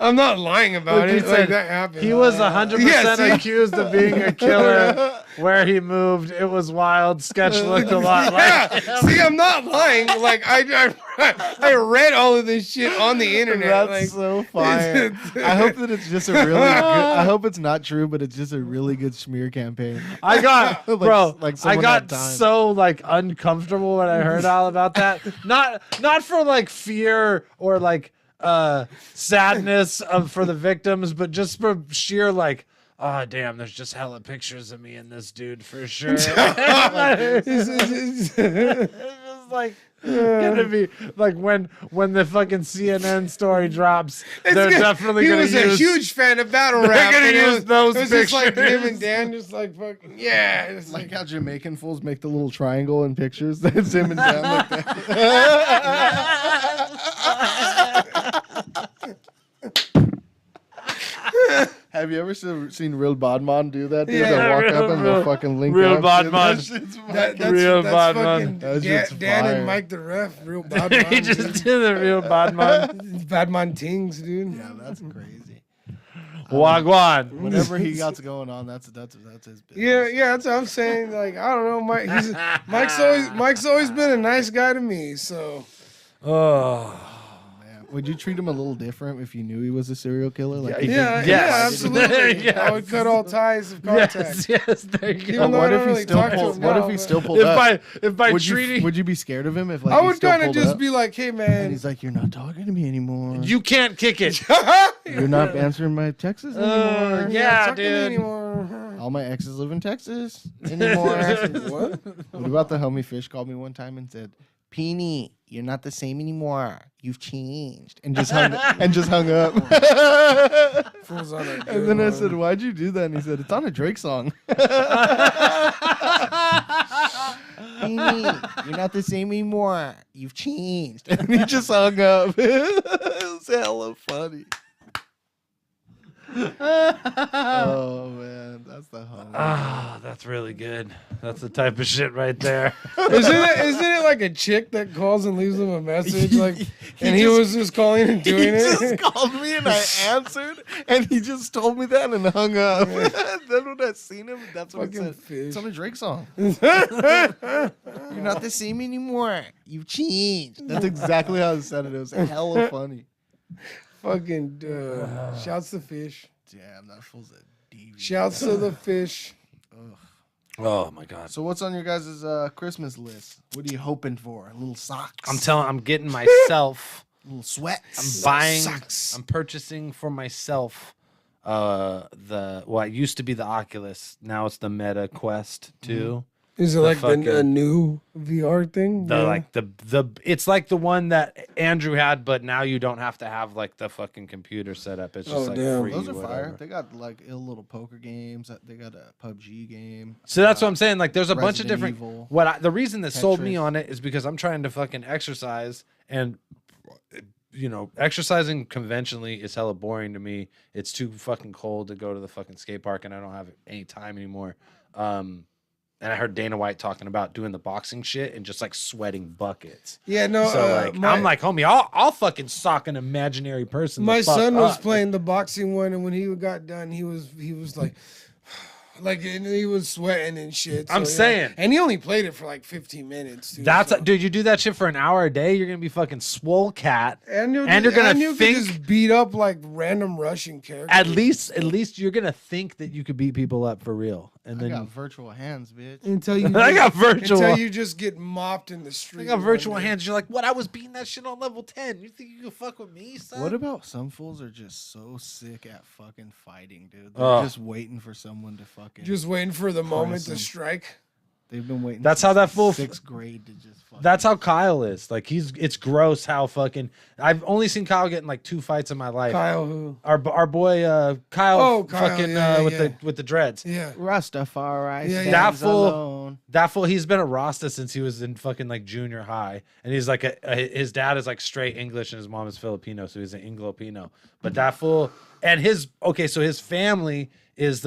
[SPEAKER 4] I'm not lying about
[SPEAKER 2] Look, he
[SPEAKER 4] it.
[SPEAKER 2] said
[SPEAKER 4] Like, that happened.
[SPEAKER 2] he was 100%
[SPEAKER 4] Yeah, see?
[SPEAKER 2] accused of being a killer. Where he moved, it was wild. Sketch looked a lot like.
[SPEAKER 4] Yeah. See, I'm not lying. Like I read all of this shit on the internet.
[SPEAKER 1] That's
[SPEAKER 4] like,
[SPEAKER 1] so fire. I hope that it's just a really good. I hope it's not true, but it's just a really good smear campaign.
[SPEAKER 2] I got,
[SPEAKER 1] Like-
[SPEAKER 2] bro.
[SPEAKER 1] like
[SPEAKER 2] I
[SPEAKER 1] someone
[SPEAKER 2] got
[SPEAKER 1] had time.
[SPEAKER 2] so like uncomfortable when I heard all about that. Not for like fear or like sadness for the victims, but just for sheer like. Oh damn! There's just hella pictures of me and this dude for sure. It's just like gonna be like when the fucking CNN story drops, they're definitely
[SPEAKER 4] he
[SPEAKER 2] gonna
[SPEAKER 4] was
[SPEAKER 2] use.
[SPEAKER 4] a huge fan of battle
[SPEAKER 2] They're
[SPEAKER 4] rap.
[SPEAKER 2] gonna
[SPEAKER 4] and
[SPEAKER 2] use those
[SPEAKER 4] it was just like him
[SPEAKER 2] pictures.
[SPEAKER 4] and Dan, just like fucking yeah. It's
[SPEAKER 1] Like how Jamaican fools make the little triangle in pictures. That's him and Dan like that. Have you ever seen Real Bodman do that? Dude?
[SPEAKER 4] Yeah,
[SPEAKER 1] They walk
[SPEAKER 2] real-
[SPEAKER 1] up and
[SPEAKER 2] real-
[SPEAKER 1] they'll fucking link
[SPEAKER 2] real
[SPEAKER 1] up.
[SPEAKER 2] Bodman.
[SPEAKER 1] That shit's
[SPEAKER 4] That's
[SPEAKER 2] Real bad
[SPEAKER 4] fucking
[SPEAKER 1] man. That shit's
[SPEAKER 4] Dan
[SPEAKER 1] fire.
[SPEAKER 4] and Mike the ref, real bad man.
[SPEAKER 2] He just did the real bad man.
[SPEAKER 4] bad man tings, dude.
[SPEAKER 1] Yeah, that's crazy.
[SPEAKER 2] Wagwan.
[SPEAKER 1] Whatever he got going on, that's his business.
[SPEAKER 4] Yeah, that's what I'm saying. Like, I don't know, Mike's always been a nice guy to me. So
[SPEAKER 2] Oh.
[SPEAKER 1] Man, would you treat him a little different if you knew he was a serial killer? Like,
[SPEAKER 4] yeah,
[SPEAKER 2] Yes.
[SPEAKER 4] absolutely. I would
[SPEAKER 2] Yes.
[SPEAKER 4] cut all ties of contact.
[SPEAKER 2] Yes, there you go.
[SPEAKER 4] Even though I
[SPEAKER 1] what
[SPEAKER 4] don't
[SPEAKER 1] if he
[SPEAKER 4] really
[SPEAKER 1] still
[SPEAKER 4] talk to
[SPEAKER 1] pulled?
[SPEAKER 4] him
[SPEAKER 1] What
[SPEAKER 4] now,
[SPEAKER 1] if he
[SPEAKER 4] but-
[SPEAKER 1] still pulled
[SPEAKER 2] If
[SPEAKER 1] up?
[SPEAKER 2] by
[SPEAKER 1] would
[SPEAKER 2] treating
[SPEAKER 1] you be scared of him if like
[SPEAKER 4] I
[SPEAKER 1] he
[SPEAKER 4] would
[SPEAKER 1] still
[SPEAKER 4] kind of
[SPEAKER 1] pulled
[SPEAKER 4] just
[SPEAKER 1] up?
[SPEAKER 4] be like, hey
[SPEAKER 1] And
[SPEAKER 4] man,
[SPEAKER 1] he's like, "You're not talking to me anymore.
[SPEAKER 2] you can't kick it.
[SPEAKER 1] You're not answering my texts anymore.
[SPEAKER 2] Yeah,
[SPEAKER 4] talk to me
[SPEAKER 2] dude.
[SPEAKER 4] anymore.
[SPEAKER 1] All my exes live in Texas anymore."
[SPEAKER 4] What?
[SPEAKER 1] What about the homie Fish called me one time and said, "Peony, you're not the same anymore. You've changed," and just hung up.
[SPEAKER 4] Fools on that
[SPEAKER 1] And then I
[SPEAKER 4] good
[SPEAKER 1] said,
[SPEAKER 4] one.
[SPEAKER 1] "Why'd you do that?" And he said, "It's on a Drake song." Peony, me. You're not the same anymore. You've changed. And he just hung up. It was hella funny. Oh man, that's the home.
[SPEAKER 2] Ah, that's really good. That's the type of shit right there.
[SPEAKER 4] Isn't it like a chick that calls and leaves him a message, like, and he was just calling and doing
[SPEAKER 1] He
[SPEAKER 4] it?
[SPEAKER 1] just called me and I answered, and he just told me that and hung up. Then when I seen him, that's what he
[SPEAKER 4] Fucking
[SPEAKER 1] said.
[SPEAKER 4] fish.
[SPEAKER 1] It's on a Drake song. You're not the same anymore. You've changed. That's exactly how I said it. It was hella funny.
[SPEAKER 4] Fucking shouts to fish.
[SPEAKER 1] Damn, that fool's a deviant.
[SPEAKER 4] Shouts to the fish.
[SPEAKER 2] Oh my god.
[SPEAKER 1] So what's on your guys' Christmas list? What are you hoping for? Little socks?
[SPEAKER 2] I'm getting myself.
[SPEAKER 1] Little sweats?
[SPEAKER 2] I'm buying.
[SPEAKER 1] Socks.
[SPEAKER 2] I'm purchasing for myself. It used to be the Oculus. Now it's the Meta Quest 2.
[SPEAKER 4] Is it
[SPEAKER 2] The
[SPEAKER 4] like
[SPEAKER 2] fucking-
[SPEAKER 4] a new VR thing?
[SPEAKER 2] It's like the one that Andrew had, but now you don't have to have like the fucking computer set up. It's just
[SPEAKER 4] Oh,
[SPEAKER 2] like
[SPEAKER 4] damn.
[SPEAKER 2] free.
[SPEAKER 1] Those are
[SPEAKER 2] whatever.
[SPEAKER 1] fire. They got like ill little poker games. They got a PUBG game.
[SPEAKER 2] So that's what I'm saying. Like, there's a bunch of
[SPEAKER 1] Resident
[SPEAKER 2] different.
[SPEAKER 1] Evil,
[SPEAKER 2] The reason that sold me
[SPEAKER 1] Tetris.
[SPEAKER 2] on it is because I'm trying to fucking exercise, and exercising conventionally is hella boring to me. It's too fucking cold to go to the fucking skate park, and I don't have any time anymore. And I heard Dana White talking about doing the boxing shit and just like sweating buckets.
[SPEAKER 4] Yeah, no.
[SPEAKER 2] So I'm like, homie, I'll fucking sock an imaginary person.
[SPEAKER 4] My
[SPEAKER 2] the fuck
[SPEAKER 4] son was
[SPEAKER 2] up.
[SPEAKER 4] playing the boxing one, and when he got done, he was like, and he was sweating and shit.
[SPEAKER 2] I'm saying.
[SPEAKER 4] and he only played it for like 15 minutes. Too,
[SPEAKER 2] That's
[SPEAKER 4] so.
[SPEAKER 2] dude. You do that shit for an hour a day, you're gonna be fucking swole cat.
[SPEAKER 4] And you're
[SPEAKER 2] gonna
[SPEAKER 4] you
[SPEAKER 2] think-
[SPEAKER 4] could just beat up like random Russian characters.
[SPEAKER 2] At least you're gonna think that you could beat people up for real, and
[SPEAKER 1] I
[SPEAKER 2] then
[SPEAKER 1] got virtual hands, bitch.
[SPEAKER 4] until you
[SPEAKER 2] I got virtual.
[SPEAKER 4] until you just get mopped in the street.
[SPEAKER 2] I got
[SPEAKER 4] one
[SPEAKER 2] virtual
[SPEAKER 4] day.
[SPEAKER 2] hands. You're like, what? I was beating that shit on level 10. You think you can fuck with me, son?
[SPEAKER 1] What about some fools are just so sick at fucking fighting, dude? They're just waiting for someone to fucking.
[SPEAKER 4] Just waiting for the moment to
[SPEAKER 1] him.
[SPEAKER 4] strike.
[SPEAKER 1] They've been waiting.
[SPEAKER 2] That's
[SPEAKER 1] since
[SPEAKER 2] how that fool-
[SPEAKER 1] sixth grade to just. Fucking,
[SPEAKER 2] That's how Kyle is. Like it's gross how fucking. I've only seen Kyle get in like 2 fights in my life.
[SPEAKER 4] Kyle, who?
[SPEAKER 2] Our boy Kyle,
[SPEAKER 4] Oh, Kyle,
[SPEAKER 2] fucking
[SPEAKER 4] yeah,
[SPEAKER 2] with
[SPEAKER 4] yeah.
[SPEAKER 2] the dreads.
[SPEAKER 4] Yeah.
[SPEAKER 1] Rastafari.
[SPEAKER 4] Yeah, yeah.
[SPEAKER 2] That
[SPEAKER 1] stands
[SPEAKER 2] fool-
[SPEAKER 1] alone.
[SPEAKER 2] That fool, he's been a Rasta since he was in fucking like junior high, and he's like his dad is like straight English and his mom is Filipino, so he's an Anglo-Pino. But that fool and so his family is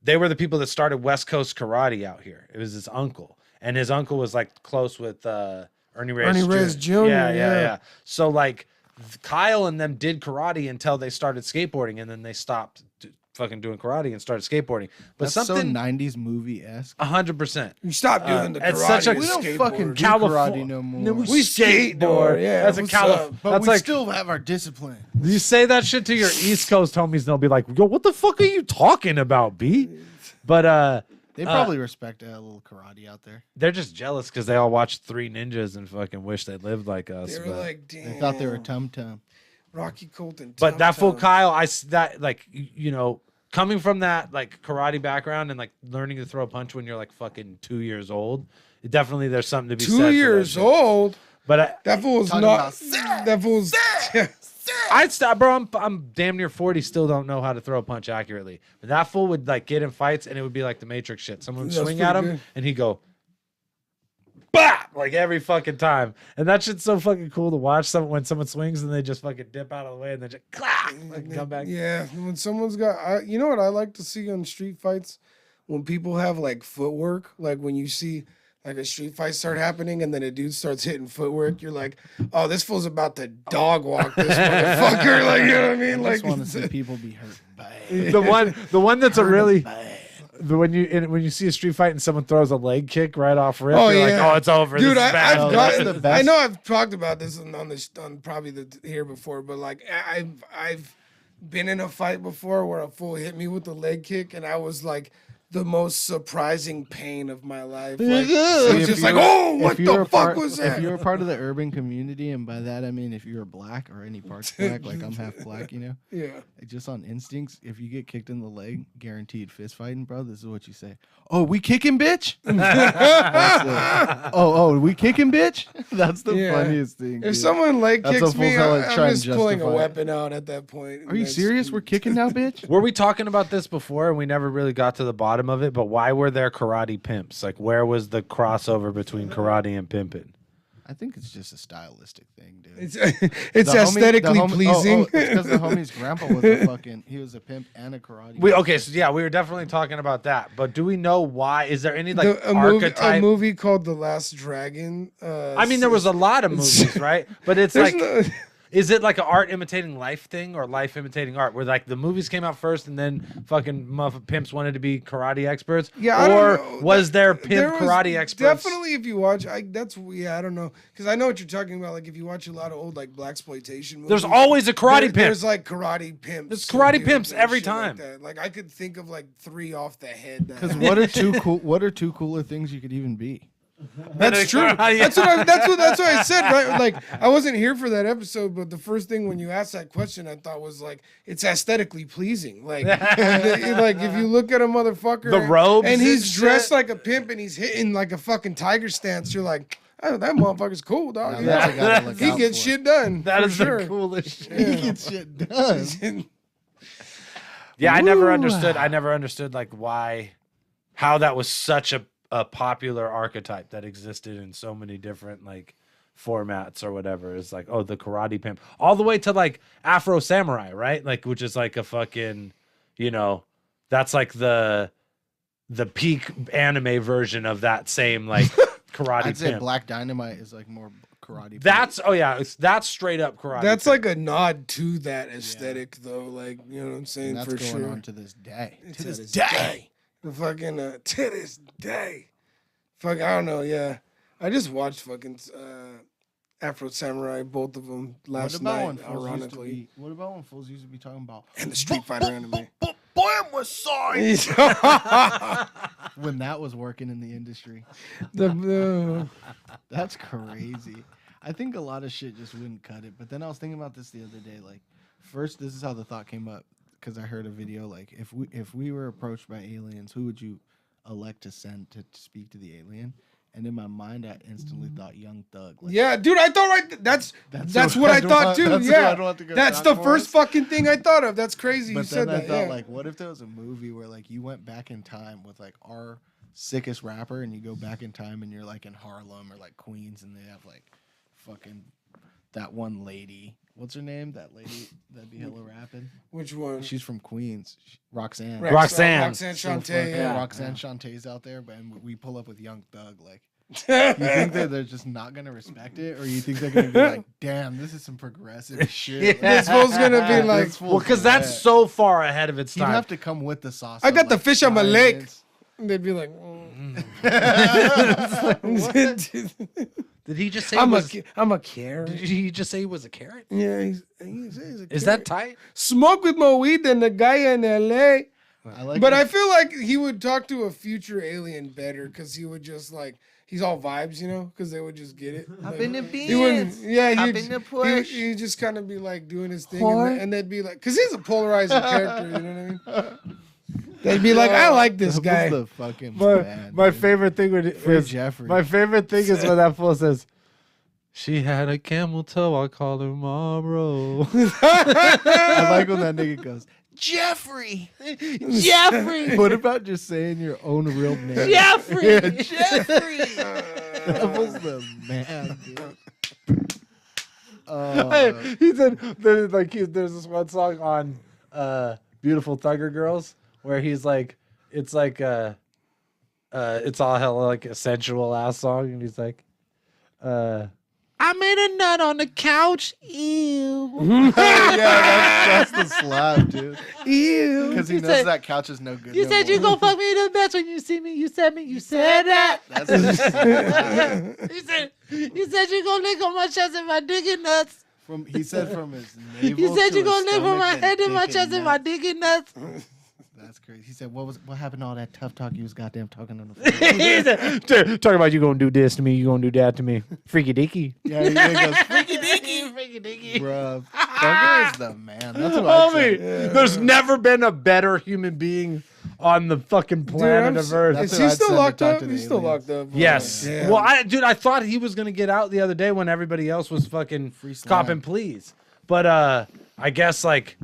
[SPEAKER 2] they were the people that started West Coast karate out here. It was his uncle, and his uncle was like close with Ernie Reyes
[SPEAKER 4] Jr., yeah.
[SPEAKER 2] So like Kyle and them did karate until they started skateboarding, and then they stopped fucking doing karate and started skateboarding. But
[SPEAKER 1] That's
[SPEAKER 2] something
[SPEAKER 1] so 90s movie esque.
[SPEAKER 2] 100%.
[SPEAKER 4] You stop doing the karate.
[SPEAKER 2] it's such a-
[SPEAKER 4] and
[SPEAKER 1] We don't
[SPEAKER 4] skateboard.
[SPEAKER 1] fucking do
[SPEAKER 2] California-
[SPEAKER 1] karate no more.
[SPEAKER 2] No,
[SPEAKER 4] We skateboard, yeah.
[SPEAKER 2] That's a
[SPEAKER 4] what's
[SPEAKER 2] California.
[SPEAKER 4] up?
[SPEAKER 1] but
[SPEAKER 2] That's
[SPEAKER 1] we
[SPEAKER 2] like
[SPEAKER 1] still have our discipline.
[SPEAKER 2] you say that shit to your East Coast homies, they'll be like, "Yo, what the fuck are you talking about, B?" But
[SPEAKER 1] They probably respect a little karate out there.
[SPEAKER 2] they're just jealous because they all watched Three Ninjas and fucking wish they lived like us.
[SPEAKER 4] They were
[SPEAKER 2] but
[SPEAKER 4] like, damn.
[SPEAKER 1] They thought they were tum tum.
[SPEAKER 4] Rocky Colton.
[SPEAKER 2] but that fool
[SPEAKER 4] Tum-Tum.
[SPEAKER 2] Kyle, coming from that like karate background and like learning to throw a punch when you're like fucking 2 years old, definitely there's something to be said.
[SPEAKER 4] 2
[SPEAKER 2] for that
[SPEAKER 4] years
[SPEAKER 2] shit.
[SPEAKER 4] old.
[SPEAKER 2] But
[SPEAKER 4] That fool's
[SPEAKER 1] Talking
[SPEAKER 4] not.
[SPEAKER 1] about, "Sir,
[SPEAKER 4] That fool's.
[SPEAKER 2] I'd stop, bro. I'm damn near 40, still don't know how to throw a punch accurately. But that fool would like get in fights, and it would be like the Matrix shit. Someone would
[SPEAKER 4] That's
[SPEAKER 2] swing at him,
[SPEAKER 4] pretty good.
[SPEAKER 2] and he'd go, bah! Like every fucking time. And that shit's so fucking cool to watch. When someone swings and they just fucking dip out of the way and then just clack, like come back.
[SPEAKER 4] Yeah, when someone's got, you know what I like to see on street fights? When people have like footwork, like when you see like a street fight start happening and then a dude starts hitting footwork, you're like, oh, this fool's about to dog walk this motherfucker. Like, you know what I mean?
[SPEAKER 1] I
[SPEAKER 4] Like,
[SPEAKER 1] just want to see people be hurt bad.
[SPEAKER 2] The one that's a really
[SPEAKER 1] Bad.
[SPEAKER 2] when you see a street fight and someone throws a leg kick right off rip,
[SPEAKER 4] Oh,
[SPEAKER 2] you're
[SPEAKER 4] yeah.
[SPEAKER 2] like, oh, it's over.
[SPEAKER 4] dude,
[SPEAKER 2] This is bad.
[SPEAKER 4] I've
[SPEAKER 1] that's
[SPEAKER 4] gotten.
[SPEAKER 1] the best.
[SPEAKER 4] I know I've talked about this on probably here before, but like I've been in a fight before where a fool hit me with the leg kick, and I was like the most surprising pain of my life. Like, it was
[SPEAKER 1] if
[SPEAKER 4] just
[SPEAKER 1] you
[SPEAKER 4] like,
[SPEAKER 1] were-
[SPEAKER 4] oh, what
[SPEAKER 1] if you
[SPEAKER 4] the
[SPEAKER 1] were
[SPEAKER 4] fuck
[SPEAKER 1] part-
[SPEAKER 4] was that?
[SPEAKER 1] If you were part of the urban community, and by that I mean if you were black or any parts black, like I'm half black, you know,
[SPEAKER 4] Yeah.
[SPEAKER 1] like just on instincts, if you get kicked in the leg, guaranteed fist fighting, bro. This is what you say. Oh, we kicking, bitch. That's it. Oh, we kicking, bitch. That's the
[SPEAKER 4] Yeah.
[SPEAKER 1] funniest thing.
[SPEAKER 4] If
[SPEAKER 1] dude.
[SPEAKER 4] someone leg
[SPEAKER 1] That's
[SPEAKER 4] kicks
[SPEAKER 1] what
[SPEAKER 4] me,
[SPEAKER 1] fools hella
[SPEAKER 4] I'm
[SPEAKER 1] try and
[SPEAKER 4] just pulling a
[SPEAKER 1] justify it.
[SPEAKER 4] weapon out at that point.
[SPEAKER 1] Are you
[SPEAKER 4] That's-
[SPEAKER 1] serious? We're kicking now, bitch.
[SPEAKER 2] Were we talking about this before and we never really got to the bottom bottom of it, but why were there karate pimps? Like, where was the crossover between karate and pimping?
[SPEAKER 1] I think it's just a stylistic thing, dude.
[SPEAKER 4] It's
[SPEAKER 1] The
[SPEAKER 4] aesthetically
[SPEAKER 1] homie-
[SPEAKER 4] pleasing.
[SPEAKER 1] it's because the homie's grandpa was a fucking. He was a pimp and a karate.
[SPEAKER 2] Okay, so yeah, we were definitely talking about that. But do we know why? Is there any like
[SPEAKER 4] a
[SPEAKER 2] archetype?
[SPEAKER 4] movie called The Last Dragon.
[SPEAKER 2] I mean, there was a lot of movies, right? But it's
[SPEAKER 4] There's
[SPEAKER 2] like,
[SPEAKER 4] no-
[SPEAKER 2] is it like an art imitating life thing or life imitating art? Where like the movies came out first and then fucking pimps wanted to be karate experts?
[SPEAKER 4] Yeah, I don't
[SPEAKER 2] or
[SPEAKER 4] know.
[SPEAKER 2] was there pimp
[SPEAKER 4] There was
[SPEAKER 2] karate experts?
[SPEAKER 4] Definitely, if you watch, I don't know, because I know what you're talking about. Like if you watch a lot of old like blaxploitation movies,
[SPEAKER 2] There's always a karate pimp.
[SPEAKER 4] There's like karate pimps.
[SPEAKER 2] There's karate
[SPEAKER 4] dudes
[SPEAKER 2] pimps
[SPEAKER 4] and
[SPEAKER 2] every
[SPEAKER 4] shit like
[SPEAKER 2] time.
[SPEAKER 4] that. Like I could think of like 3 off the head.
[SPEAKER 1] Because what are two cooler things you could even be?
[SPEAKER 4] That's true. That's what I said. Right? Like I wasn't here for that episode, but the first thing when you asked that question, I thought was like it's aesthetically pleasing. Like, like if you look at a motherfucker,
[SPEAKER 2] The robes
[SPEAKER 4] and he's
[SPEAKER 2] and
[SPEAKER 4] dressed
[SPEAKER 2] shit.
[SPEAKER 4] like a pimp, and he's hitting like a fucking tiger stance, you're like, oh, that motherfucker's cool, dog.
[SPEAKER 1] That's a guy to look
[SPEAKER 4] He
[SPEAKER 1] out
[SPEAKER 4] gets
[SPEAKER 1] for.
[SPEAKER 4] shit done.
[SPEAKER 2] That
[SPEAKER 4] for
[SPEAKER 2] is
[SPEAKER 4] sure.
[SPEAKER 2] the coolest shit.
[SPEAKER 1] He gets shit done.
[SPEAKER 2] Yeah, I never understood like how that was such a popular archetype that existed in so many different like formats or whatever. It's like, oh, the karate pimp, all the way to like Afro Samurai, right? Like, which is like a fucking, that's like the peak anime version of that same like karate
[SPEAKER 1] I'd say
[SPEAKER 2] pimp.
[SPEAKER 1] Black Dynamite is like more karate.
[SPEAKER 2] That's that's straight up karate.
[SPEAKER 4] That's
[SPEAKER 2] pimp.
[SPEAKER 4] like a nod to that aesthetic, though. Like you know what I'm saying,
[SPEAKER 1] and that's
[SPEAKER 4] for
[SPEAKER 1] going
[SPEAKER 4] sure.
[SPEAKER 1] on to this day.
[SPEAKER 4] To this day. The fucking to this day. Fuck, I don't know. Yeah, I just watched fucking Afro Samurai, both of them last night. Ironically,
[SPEAKER 1] What about when fools used to be talking about
[SPEAKER 4] and the Street Fighter anime.
[SPEAKER 1] Bam was sorry when that was working in the industry? That's crazy. I think a lot of shit just wouldn't cut it. But then I was thinking about this the other day. Like, first, this is how the thought came up because I heard a video. Like, if we were approached by aliens, who would you elect to send to speak to the alien? And in my mind, I instantly thought Young Thug. Like,
[SPEAKER 4] Yeah, dude, I thought that's what I thought too.
[SPEAKER 1] that's what
[SPEAKER 4] Yeah,
[SPEAKER 1] I'd want to go
[SPEAKER 4] that's
[SPEAKER 1] down
[SPEAKER 4] the
[SPEAKER 1] for
[SPEAKER 4] first
[SPEAKER 1] us.
[SPEAKER 4] fucking thing I thought of. That's crazy.
[SPEAKER 1] But
[SPEAKER 4] You said
[SPEAKER 1] then I
[SPEAKER 4] that.
[SPEAKER 1] thought,
[SPEAKER 4] Yeah.
[SPEAKER 1] like, what if there was a movie where, like, you went back in time with, like, our sickest rapper and you go back in time and you're, like, in Harlem or, like, Queens and they have, like, fucking that one lady. What's her name? That lady that be hella rapping?
[SPEAKER 4] Which one?
[SPEAKER 1] She's from Queens. Roxanne.
[SPEAKER 2] Roxanne.
[SPEAKER 4] Roxanne
[SPEAKER 1] So
[SPEAKER 4] Shante.
[SPEAKER 1] fucking
[SPEAKER 4] Yeah.
[SPEAKER 1] Roxanne Shantae's out there, but and we pull up with Young Thug, like, you think that they're just not gonna respect it, or you think they're gonna be like, "Damn, this is some progressive shit."
[SPEAKER 2] Yeah.
[SPEAKER 4] This fool's gonna be like,
[SPEAKER 1] This fool's
[SPEAKER 2] well, because that's
[SPEAKER 1] lit.
[SPEAKER 2] so far ahead of its
[SPEAKER 1] He'd
[SPEAKER 2] time.
[SPEAKER 1] have to come with the sauce.
[SPEAKER 4] I
[SPEAKER 1] of,
[SPEAKER 4] got the
[SPEAKER 1] like,
[SPEAKER 4] fish on my leg.
[SPEAKER 1] science.
[SPEAKER 4] they'd be like,
[SPEAKER 2] Did he just say
[SPEAKER 4] I'm
[SPEAKER 2] was,
[SPEAKER 4] a carrot.
[SPEAKER 2] did he just say he was a carrot?
[SPEAKER 4] Yeah, he's a
[SPEAKER 2] Is
[SPEAKER 4] carrot.
[SPEAKER 2] that tight?
[SPEAKER 4] Smoke with more weed than the guy in L.A.
[SPEAKER 1] I like
[SPEAKER 4] But
[SPEAKER 1] it.
[SPEAKER 4] I feel like he would talk to a future alien better because he would just like he's all vibes, because they would just get it. Like,
[SPEAKER 3] in the
[SPEAKER 4] he wouldn't, yeah,
[SPEAKER 3] Hop
[SPEAKER 4] he'd,
[SPEAKER 3] in the
[SPEAKER 4] he,
[SPEAKER 3] push.
[SPEAKER 4] he'd just kind of be like doing his thing, and they'd be like, because he's a polarizing character, you know what I mean? They'd be like, I like this
[SPEAKER 1] That was
[SPEAKER 4] guy.
[SPEAKER 1] the fucking
[SPEAKER 2] My,
[SPEAKER 1] man,
[SPEAKER 2] my
[SPEAKER 1] dude.
[SPEAKER 2] favorite thing would
[SPEAKER 1] Free
[SPEAKER 2] is
[SPEAKER 1] Jeffrey.
[SPEAKER 2] my favorite thing is when that fool says, "She had a camel toe. I call her Marlboro."
[SPEAKER 1] I like when that nigga goes,
[SPEAKER 3] Jeffrey.
[SPEAKER 1] Jeffrey. What about just saying your own real name?
[SPEAKER 3] Jeffrey.
[SPEAKER 1] Yeah,
[SPEAKER 3] Jeffrey.
[SPEAKER 1] That was the man, dude.
[SPEAKER 2] Hey, he said there's this one song on Beautiful Thugger Girls where he's like, it's like it's all hella like a sensual ass song, and he's like, I made a nut on the couch. Ew.
[SPEAKER 1] yeah, that's the slap, dude.
[SPEAKER 2] Ew.
[SPEAKER 1] Because he
[SPEAKER 3] You
[SPEAKER 1] knows
[SPEAKER 3] said-
[SPEAKER 1] that couch is no good.
[SPEAKER 3] You
[SPEAKER 1] no
[SPEAKER 3] said you
[SPEAKER 1] more.
[SPEAKER 3] gonna fuck me the best when you see me. You said that.
[SPEAKER 1] That's his slap.
[SPEAKER 3] You said you gonna lick on my chest and my dick and nuts.
[SPEAKER 1] He said from his navel.
[SPEAKER 3] You said
[SPEAKER 1] to
[SPEAKER 3] you
[SPEAKER 1] his
[SPEAKER 3] gonna lick from my
[SPEAKER 1] stomach,
[SPEAKER 3] head
[SPEAKER 1] then
[SPEAKER 3] and my
[SPEAKER 1] dick
[SPEAKER 3] chest and my
[SPEAKER 1] nuts.
[SPEAKER 3] dick and nuts.
[SPEAKER 1] That's crazy. He said, "What happened to all that tough talk you was goddamn talking on the phone?"
[SPEAKER 2] He said, talking about you gonna do this to me, you gonna do that to me. Freaky deaky.
[SPEAKER 1] Yeah, he goes,
[SPEAKER 3] Freaky dicky.
[SPEAKER 1] "Bruh, Thugger is the man." That's what I
[SPEAKER 2] Homie,
[SPEAKER 1] said.
[SPEAKER 2] there's never been a better human being on the fucking planet of Earth.
[SPEAKER 1] That's
[SPEAKER 4] Is
[SPEAKER 1] what
[SPEAKER 4] he
[SPEAKER 1] I'd
[SPEAKER 4] still
[SPEAKER 1] send to
[SPEAKER 4] locked
[SPEAKER 1] talk
[SPEAKER 4] up?
[SPEAKER 1] to the
[SPEAKER 4] He's still
[SPEAKER 1] aliens.
[SPEAKER 4] locked up.
[SPEAKER 2] Yes.
[SPEAKER 4] Damn.
[SPEAKER 2] Well, I thought he was gonna get out the other day when everybody else was fucking
[SPEAKER 1] Free slime.
[SPEAKER 2] copping pleas. But I guess like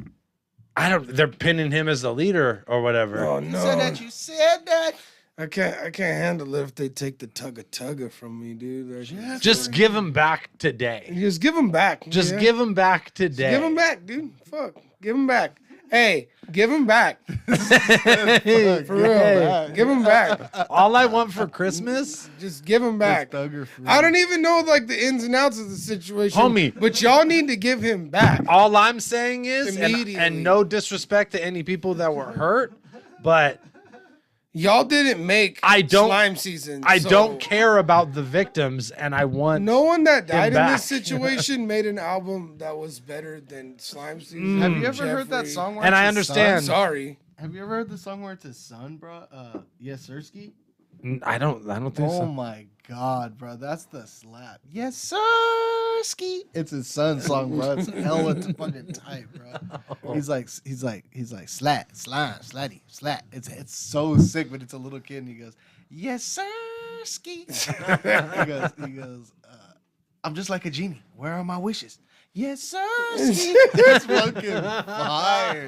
[SPEAKER 2] They're pinning him as the leader or whatever.
[SPEAKER 4] Oh
[SPEAKER 1] You
[SPEAKER 4] no.
[SPEAKER 1] said that. You said that.
[SPEAKER 4] I can't handle it if they take the tugga from me, dude.
[SPEAKER 2] Just give him back today.
[SPEAKER 4] Just give him back.
[SPEAKER 2] Just
[SPEAKER 4] yeah?
[SPEAKER 2] give him back
[SPEAKER 4] Just
[SPEAKER 2] today.
[SPEAKER 4] give him back, dude. Fuck. Give him back. Hey, give him back. For real. Give him back.
[SPEAKER 2] All I want for Christmas,
[SPEAKER 4] Just give him back.
[SPEAKER 1] Thugger free.
[SPEAKER 4] I don't even know like the ins and outs of the situation.
[SPEAKER 2] Homie.
[SPEAKER 4] But y'all need to give him back.
[SPEAKER 2] all I'm saying is,
[SPEAKER 4] Immediately.
[SPEAKER 2] and no disrespect to any people that were hurt, but
[SPEAKER 4] Y'all didn't make slime season.
[SPEAKER 2] I
[SPEAKER 4] so
[SPEAKER 2] don't care about the victims, and I want
[SPEAKER 4] No one that died in
[SPEAKER 2] back.
[SPEAKER 4] this situation made an album that was better than slime season.
[SPEAKER 1] Have you ever heard that
[SPEAKER 4] Jeffrey.
[SPEAKER 1] song? Where
[SPEAKER 2] And
[SPEAKER 1] it's
[SPEAKER 2] I
[SPEAKER 1] his
[SPEAKER 2] understand.
[SPEAKER 1] son?
[SPEAKER 4] Sorry.
[SPEAKER 1] Have you ever heard the song where it's his son, bro? Yes, Sirski.
[SPEAKER 2] I don't think
[SPEAKER 1] Oh
[SPEAKER 2] so.
[SPEAKER 1] my god, bro, that's the slap. Yes, Sirski. It's his son's song, bro. It's hella fucking tight, bro. He's like slat, slime, slatty, slat. It's so sick, but it's a little kid, and he goes, yes, Sirski. he goes, I'm just like a genie. Where are my wishes? Yes, Sirski. It's fucking fire,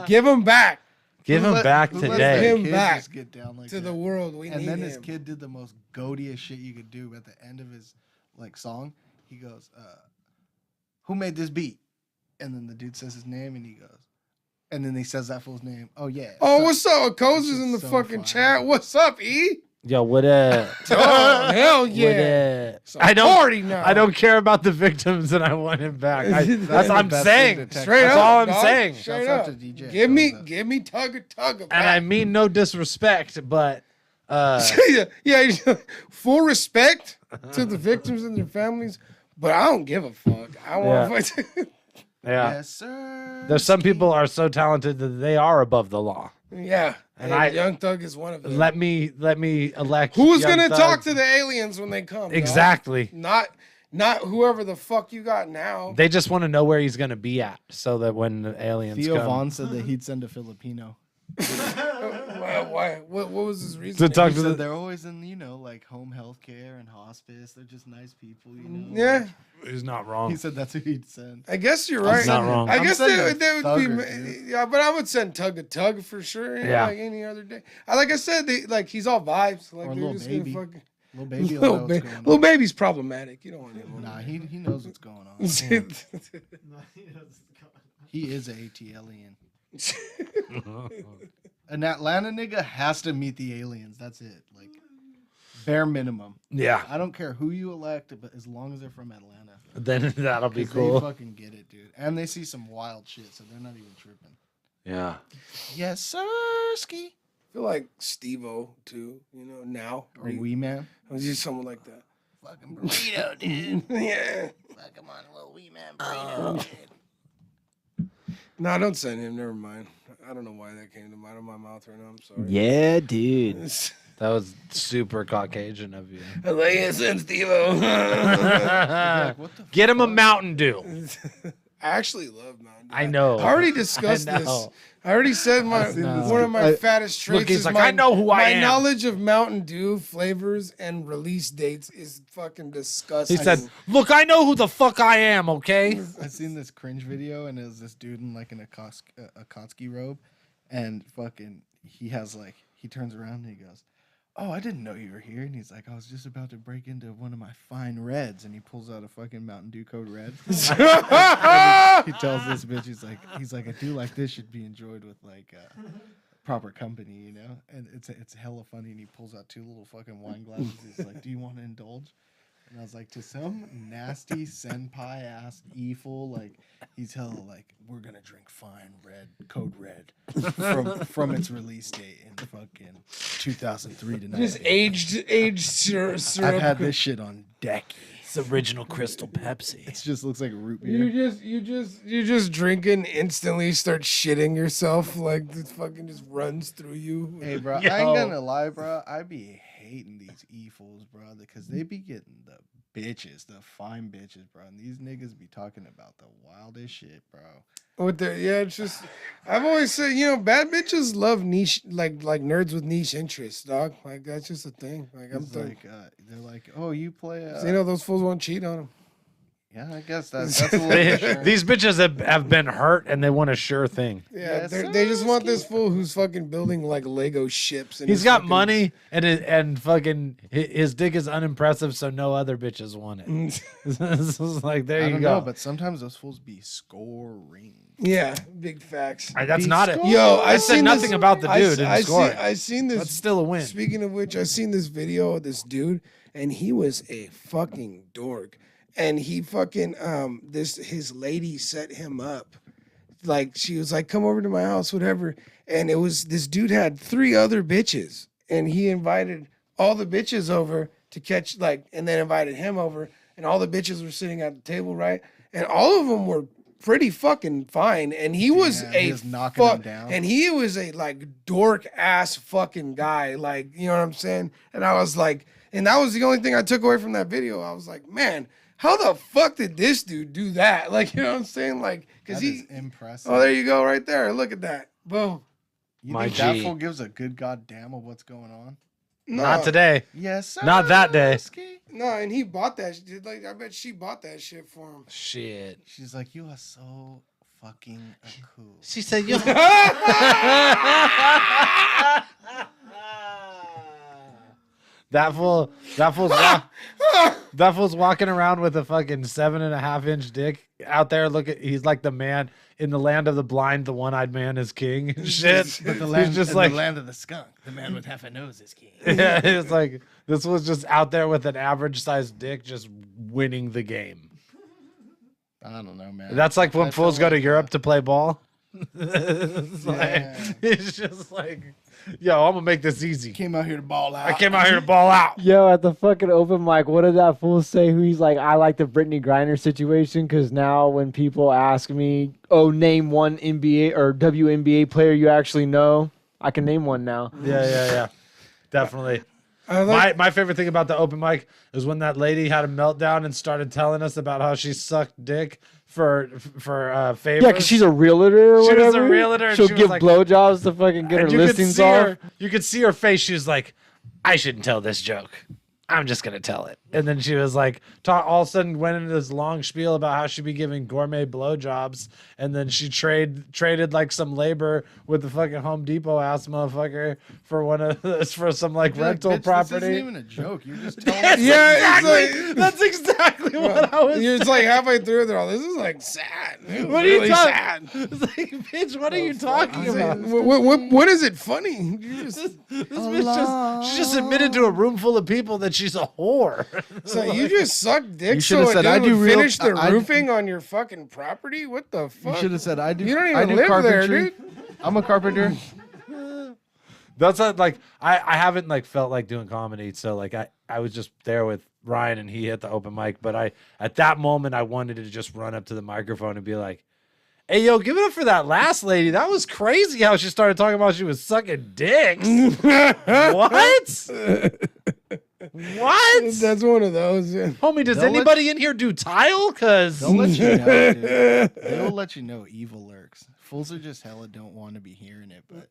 [SPEAKER 1] dude.
[SPEAKER 4] Give him back
[SPEAKER 2] Give him back
[SPEAKER 1] Who let
[SPEAKER 2] today.
[SPEAKER 1] that
[SPEAKER 4] Him
[SPEAKER 1] kid
[SPEAKER 4] back
[SPEAKER 1] just get down like
[SPEAKER 4] to the
[SPEAKER 1] that?
[SPEAKER 4] world. We
[SPEAKER 1] And
[SPEAKER 4] need
[SPEAKER 1] then
[SPEAKER 4] him.
[SPEAKER 1] his kid did the most goatiest shit you could do at the end of his like song. He goes, who made this beat? And then the dude says his name and he goes, and then he says that fool's name. Oh yeah.
[SPEAKER 4] Oh, what's up? Coz is
[SPEAKER 1] This
[SPEAKER 4] in the
[SPEAKER 1] is so
[SPEAKER 4] fucking
[SPEAKER 1] fire.
[SPEAKER 4] chat. What's up, E?
[SPEAKER 2] Yo, what up?
[SPEAKER 4] Oh, hell yeah. It's a
[SPEAKER 2] I
[SPEAKER 4] party now.
[SPEAKER 2] don't care about the victims, and I want him back. That's
[SPEAKER 1] the
[SPEAKER 2] what I'm
[SPEAKER 1] best
[SPEAKER 2] saying.
[SPEAKER 1] thing to text.
[SPEAKER 4] Straight
[SPEAKER 2] That's
[SPEAKER 4] up,
[SPEAKER 2] all I'm
[SPEAKER 4] dog.
[SPEAKER 2] saying.
[SPEAKER 4] Straight
[SPEAKER 1] Shouts out
[SPEAKER 4] up.
[SPEAKER 1] to DJ.
[SPEAKER 4] Give me
[SPEAKER 1] Thumbs up.
[SPEAKER 4] tugga back.
[SPEAKER 2] And I mean no disrespect, but
[SPEAKER 4] yeah, full respect to the victims and their families, but I don't give a fuck. I want
[SPEAKER 2] yeah,
[SPEAKER 1] Yes, sir.
[SPEAKER 2] there's some people are so talented that they are above the law.
[SPEAKER 4] yeah.
[SPEAKER 2] And
[SPEAKER 4] And
[SPEAKER 2] I-
[SPEAKER 4] Young Thug is one of them.
[SPEAKER 2] Let me elect.
[SPEAKER 4] Who's
[SPEAKER 2] Young
[SPEAKER 4] gonna
[SPEAKER 2] Thug.
[SPEAKER 4] talk to the aliens when they come? dog?
[SPEAKER 2] Exactly.
[SPEAKER 4] Not whoever the fuck you got now.
[SPEAKER 2] They just want to know where he's gonna be at, so that when the aliens
[SPEAKER 1] Theo
[SPEAKER 2] come
[SPEAKER 1] Vaughn said that he'd send a Filipino.
[SPEAKER 4] Why? What was his reason?
[SPEAKER 2] to talk
[SPEAKER 1] He
[SPEAKER 2] to
[SPEAKER 1] said
[SPEAKER 2] the.
[SPEAKER 1] they're always in, like home health care and hospice. They're just nice people,
[SPEAKER 4] Yeah,
[SPEAKER 2] He's not wrong.
[SPEAKER 1] He said that's who he'd send.
[SPEAKER 4] I guess you're right.
[SPEAKER 2] not wrong.
[SPEAKER 4] I
[SPEAKER 1] I'm
[SPEAKER 4] guess
[SPEAKER 1] sending
[SPEAKER 4] they would
[SPEAKER 1] Thugger,
[SPEAKER 4] be.
[SPEAKER 1] dude.
[SPEAKER 4] Yeah, but I would send Tug for sure.
[SPEAKER 2] Yeah.
[SPEAKER 4] Like any other day. Like I said, he's all vibes. Like
[SPEAKER 1] Or
[SPEAKER 4] they're
[SPEAKER 1] Lil
[SPEAKER 4] just
[SPEAKER 1] Baby.
[SPEAKER 4] gonna fucking.
[SPEAKER 1] Little baby will know what's going on.
[SPEAKER 4] Little baby's problematic. You don't want him.
[SPEAKER 1] Nah, he knows what's going on. He is an ATLian. An Atlanta nigga has to meet the aliens. That's it. Like, bare minimum.
[SPEAKER 2] Yeah,
[SPEAKER 1] I don't care who you elect, but as long as they're from Atlanta.
[SPEAKER 2] then that'll be
[SPEAKER 1] 'Cause
[SPEAKER 2] cool.
[SPEAKER 1] They fucking get it, dude. And they see some wild shit, so they're not even tripping.
[SPEAKER 2] Yeah.
[SPEAKER 1] Yes, sir, ski.
[SPEAKER 4] I feel like Steve-O too. Now
[SPEAKER 1] Or Wee Man.
[SPEAKER 4] was just someone like that.
[SPEAKER 1] Fucking burrito, dude.
[SPEAKER 4] Yeah.
[SPEAKER 1] Fuck him on a little Wee Man burrito, dude.
[SPEAKER 4] No, don't send him. Never mind. I don't know why that came to mind of my mouth right now. I'm sorry.
[SPEAKER 5] Yeah, dude.
[SPEAKER 2] That was super Caucasian of you.
[SPEAKER 4] Like, send Steve-O.
[SPEAKER 1] Like, what the
[SPEAKER 2] Get him a Mountain Dew.
[SPEAKER 4] I actually love Mountain Dew.
[SPEAKER 2] I know.
[SPEAKER 4] I already discussed
[SPEAKER 2] I
[SPEAKER 4] this.
[SPEAKER 2] know.
[SPEAKER 4] I already said
[SPEAKER 1] I've seen this.
[SPEAKER 4] one of my fattest traits
[SPEAKER 2] he's
[SPEAKER 4] is
[SPEAKER 2] like,
[SPEAKER 4] my,
[SPEAKER 2] I know who I
[SPEAKER 4] my
[SPEAKER 2] am.
[SPEAKER 4] knowledge of Mountain Dew flavors and release dates is fucking disgusting.
[SPEAKER 2] He said, "Look, I know who the fuck I am, okay?"
[SPEAKER 1] I seen this cringe video, and it was this dude in like an Akatsuki robe, and fucking he turns around and he goes, "Oh, I didn't know you were here." And he's like, "I was just about to break into one of my fine reds," and he pulls out a fucking Mountain Dew Code Red. He tells this bitch, he's like, "A dew like this should be enjoyed with like proper company, you know?" And it's hella funny. And he pulls out two little fucking wine glasses. He's like, "Do you want to indulge?" And I was like, to some nasty senpai ass e-fool, like he's hella like, "We're gonna drink fine red, Code Red, from its release date in fucking 2003 to 9."
[SPEAKER 4] just aged syrup.
[SPEAKER 1] I've had this shit on deck.
[SPEAKER 2] It's original Crystal Pepsi.
[SPEAKER 1] It just looks like root beer.
[SPEAKER 4] You just drink and instantly start shitting yourself, like this fucking just runs through you.
[SPEAKER 1] Hey, bro,
[SPEAKER 2] Yo.
[SPEAKER 1] I ain't gonna lie, bro. I be hating these e-fools, bro, because they be getting the bitches, the fine bitches, bro. And these niggas be talking about the wildest shit, bro.
[SPEAKER 4] It's just I've always said, bad bitches love niche, like nerds with niche interests, dog. Like that's just a thing. Like I'm
[SPEAKER 1] It's like they're like, "Oh, you play."
[SPEAKER 4] those fools won't cheat on them.
[SPEAKER 1] Yeah, I guess that's a little sure.
[SPEAKER 2] These bitches have been hurt and they want a sure thing.
[SPEAKER 4] Yeah,
[SPEAKER 1] Yes,
[SPEAKER 4] they just want this fool who's fucking building like Lego ships. And
[SPEAKER 2] He's got money and fucking his dick is unimpressive, so no other bitches want it. This is like there
[SPEAKER 1] I
[SPEAKER 2] you
[SPEAKER 1] don't
[SPEAKER 2] go.
[SPEAKER 1] know, but sometimes those fools be scoring.
[SPEAKER 4] Yeah, big facts.
[SPEAKER 2] That's not it.
[SPEAKER 4] Yo,
[SPEAKER 2] I said nothing about the dude in scoring.
[SPEAKER 4] I seen this.
[SPEAKER 2] That's still a win.
[SPEAKER 4] Speaking of which, I seen this video of this dude, and he was a fucking dork. And he fucking his lady set him up. Like she was like, come over to my house, whatever. And it was this dude had 3 other bitches. And he invited all the bitches over to catch and then invited him over. And all the bitches were sitting at the table, right? And all of them were pretty fucking fine. And he was
[SPEAKER 1] knocking them down.
[SPEAKER 4] And he was a dork ass fucking guy. Like, you know what I'm saying? And I was like, and that was the only thing I took away from that video. I was like, man, how the fuck did this dude do that? Like, you know what I'm saying? Like, because
[SPEAKER 1] That is impressive.
[SPEAKER 4] Oh, there you go, right there. Look at that. Boom.
[SPEAKER 1] You
[SPEAKER 2] My
[SPEAKER 1] think that
[SPEAKER 2] G.
[SPEAKER 1] fool gives a good goddamn of what's going on?
[SPEAKER 4] No,
[SPEAKER 2] Not today.
[SPEAKER 1] Yes, sir.
[SPEAKER 2] Not that day.
[SPEAKER 4] No, and he bought that shit. Like, I bet she bought that shit for him.
[SPEAKER 2] Shit.
[SPEAKER 1] She's like, you are so fucking cool.
[SPEAKER 3] She said, "Yo,
[SPEAKER 2] That fool's walking around with a fucking 7.5-inch dick out there. He's like the man in the land of the blind. The one-eyed man is king. And shit.
[SPEAKER 1] But the
[SPEAKER 2] He's
[SPEAKER 1] land,
[SPEAKER 2] just
[SPEAKER 1] in
[SPEAKER 2] like,
[SPEAKER 1] the land of the skunk, the man with half a nose is king.
[SPEAKER 2] yeah, it's like this was just out there with an average-sized dick, just winning the game.
[SPEAKER 1] I don't know, man.
[SPEAKER 2] That's like when
[SPEAKER 1] I
[SPEAKER 2] fools
[SPEAKER 1] feel
[SPEAKER 2] go to
[SPEAKER 1] like,
[SPEAKER 2] Europe to play ball. It's just like, yo, I'm gonna make this easy.
[SPEAKER 1] Came out here to ball out.
[SPEAKER 2] I came out here to ball out.
[SPEAKER 5] Yo, at the fucking open mic, what did that fool say? Who he's like, I like the Brittany Griner situation because now when people ask me, oh, name one NBA or WNBA player you actually know, I can name one now.
[SPEAKER 2] Yeah. Definitely.
[SPEAKER 4] I like,
[SPEAKER 2] My favorite thing about the open mic is when that lady had a meltdown and started telling us about how she sucked dick for favors.
[SPEAKER 5] Yeah, because she's a realtor or
[SPEAKER 2] She
[SPEAKER 5] whatever.
[SPEAKER 2] was a realtor, and
[SPEAKER 5] She'll
[SPEAKER 2] she was
[SPEAKER 5] give
[SPEAKER 2] like-
[SPEAKER 5] blowjobs to fucking get her
[SPEAKER 2] And you could
[SPEAKER 5] listings
[SPEAKER 2] see
[SPEAKER 5] off.
[SPEAKER 2] you could see her face. She was like, I shouldn't tell this joke. I'm just gonna tell it. And then she was like, all of a sudden went into this long spiel about how she'd be giving gourmet blowjobs, and then she traded like some labor with the fucking Home Depot ass motherfucker for some like rental
[SPEAKER 1] Bitch,
[SPEAKER 2] property.
[SPEAKER 1] This isn't even a joke. You're just telling
[SPEAKER 2] Yes,
[SPEAKER 1] us.
[SPEAKER 4] Yeah, it's
[SPEAKER 2] exactly.
[SPEAKER 4] like-
[SPEAKER 2] That's exactly what I was.
[SPEAKER 4] it's like halfway through, they're all, this is like sad. It was
[SPEAKER 2] What are you
[SPEAKER 4] really
[SPEAKER 2] talking?
[SPEAKER 4] sad.
[SPEAKER 2] It's like, bitch, what are you talking
[SPEAKER 4] It's like,
[SPEAKER 2] about?
[SPEAKER 4] what is it funny? You just,
[SPEAKER 2] This bitch she just admitted to a room full of people that she's a whore.
[SPEAKER 4] so you just suck dick
[SPEAKER 1] You
[SPEAKER 4] so
[SPEAKER 1] should've
[SPEAKER 4] a
[SPEAKER 1] said,
[SPEAKER 4] dude
[SPEAKER 1] I do
[SPEAKER 4] would
[SPEAKER 1] real-
[SPEAKER 4] finish the
[SPEAKER 1] I-
[SPEAKER 4] roofing on your fucking property? What the
[SPEAKER 1] You
[SPEAKER 4] fuck?
[SPEAKER 1] should have said, I do.
[SPEAKER 4] You don't
[SPEAKER 1] I
[SPEAKER 4] even
[SPEAKER 1] do
[SPEAKER 4] live there,
[SPEAKER 1] carpentry.
[SPEAKER 4] dude.
[SPEAKER 1] I'm a carpenter.
[SPEAKER 2] That's not like I haven't like felt like doing comedy, so like I was just there with Ryan and he hit the open mic, but at that moment I wanted to just run up to the microphone and be like, hey yo, give it up for that last lady. That was crazy how she started talking about she was sucking dicks. What? What?
[SPEAKER 4] That's one of those. Yeah.
[SPEAKER 2] Homie, does
[SPEAKER 1] They'll let
[SPEAKER 2] anybody in here do tile? Cause
[SPEAKER 1] They'll let you know, dude. They'll let you know evil lurks. Fools are just hella don't want to be hearing it, but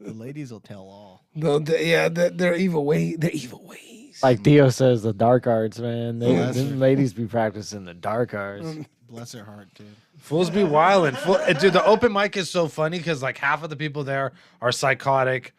[SPEAKER 1] the ladies will tell all.
[SPEAKER 4] They're evil ways. They're evil ways.
[SPEAKER 5] Like Theo says, the dark arts, man.
[SPEAKER 1] Bless
[SPEAKER 5] Them
[SPEAKER 1] her.
[SPEAKER 5] ladies be practicing the dark arts.
[SPEAKER 1] Bless her heart, dude.
[SPEAKER 2] fools be wildin'. Dude, the open mic is so funny because like half of the people there are psychotic.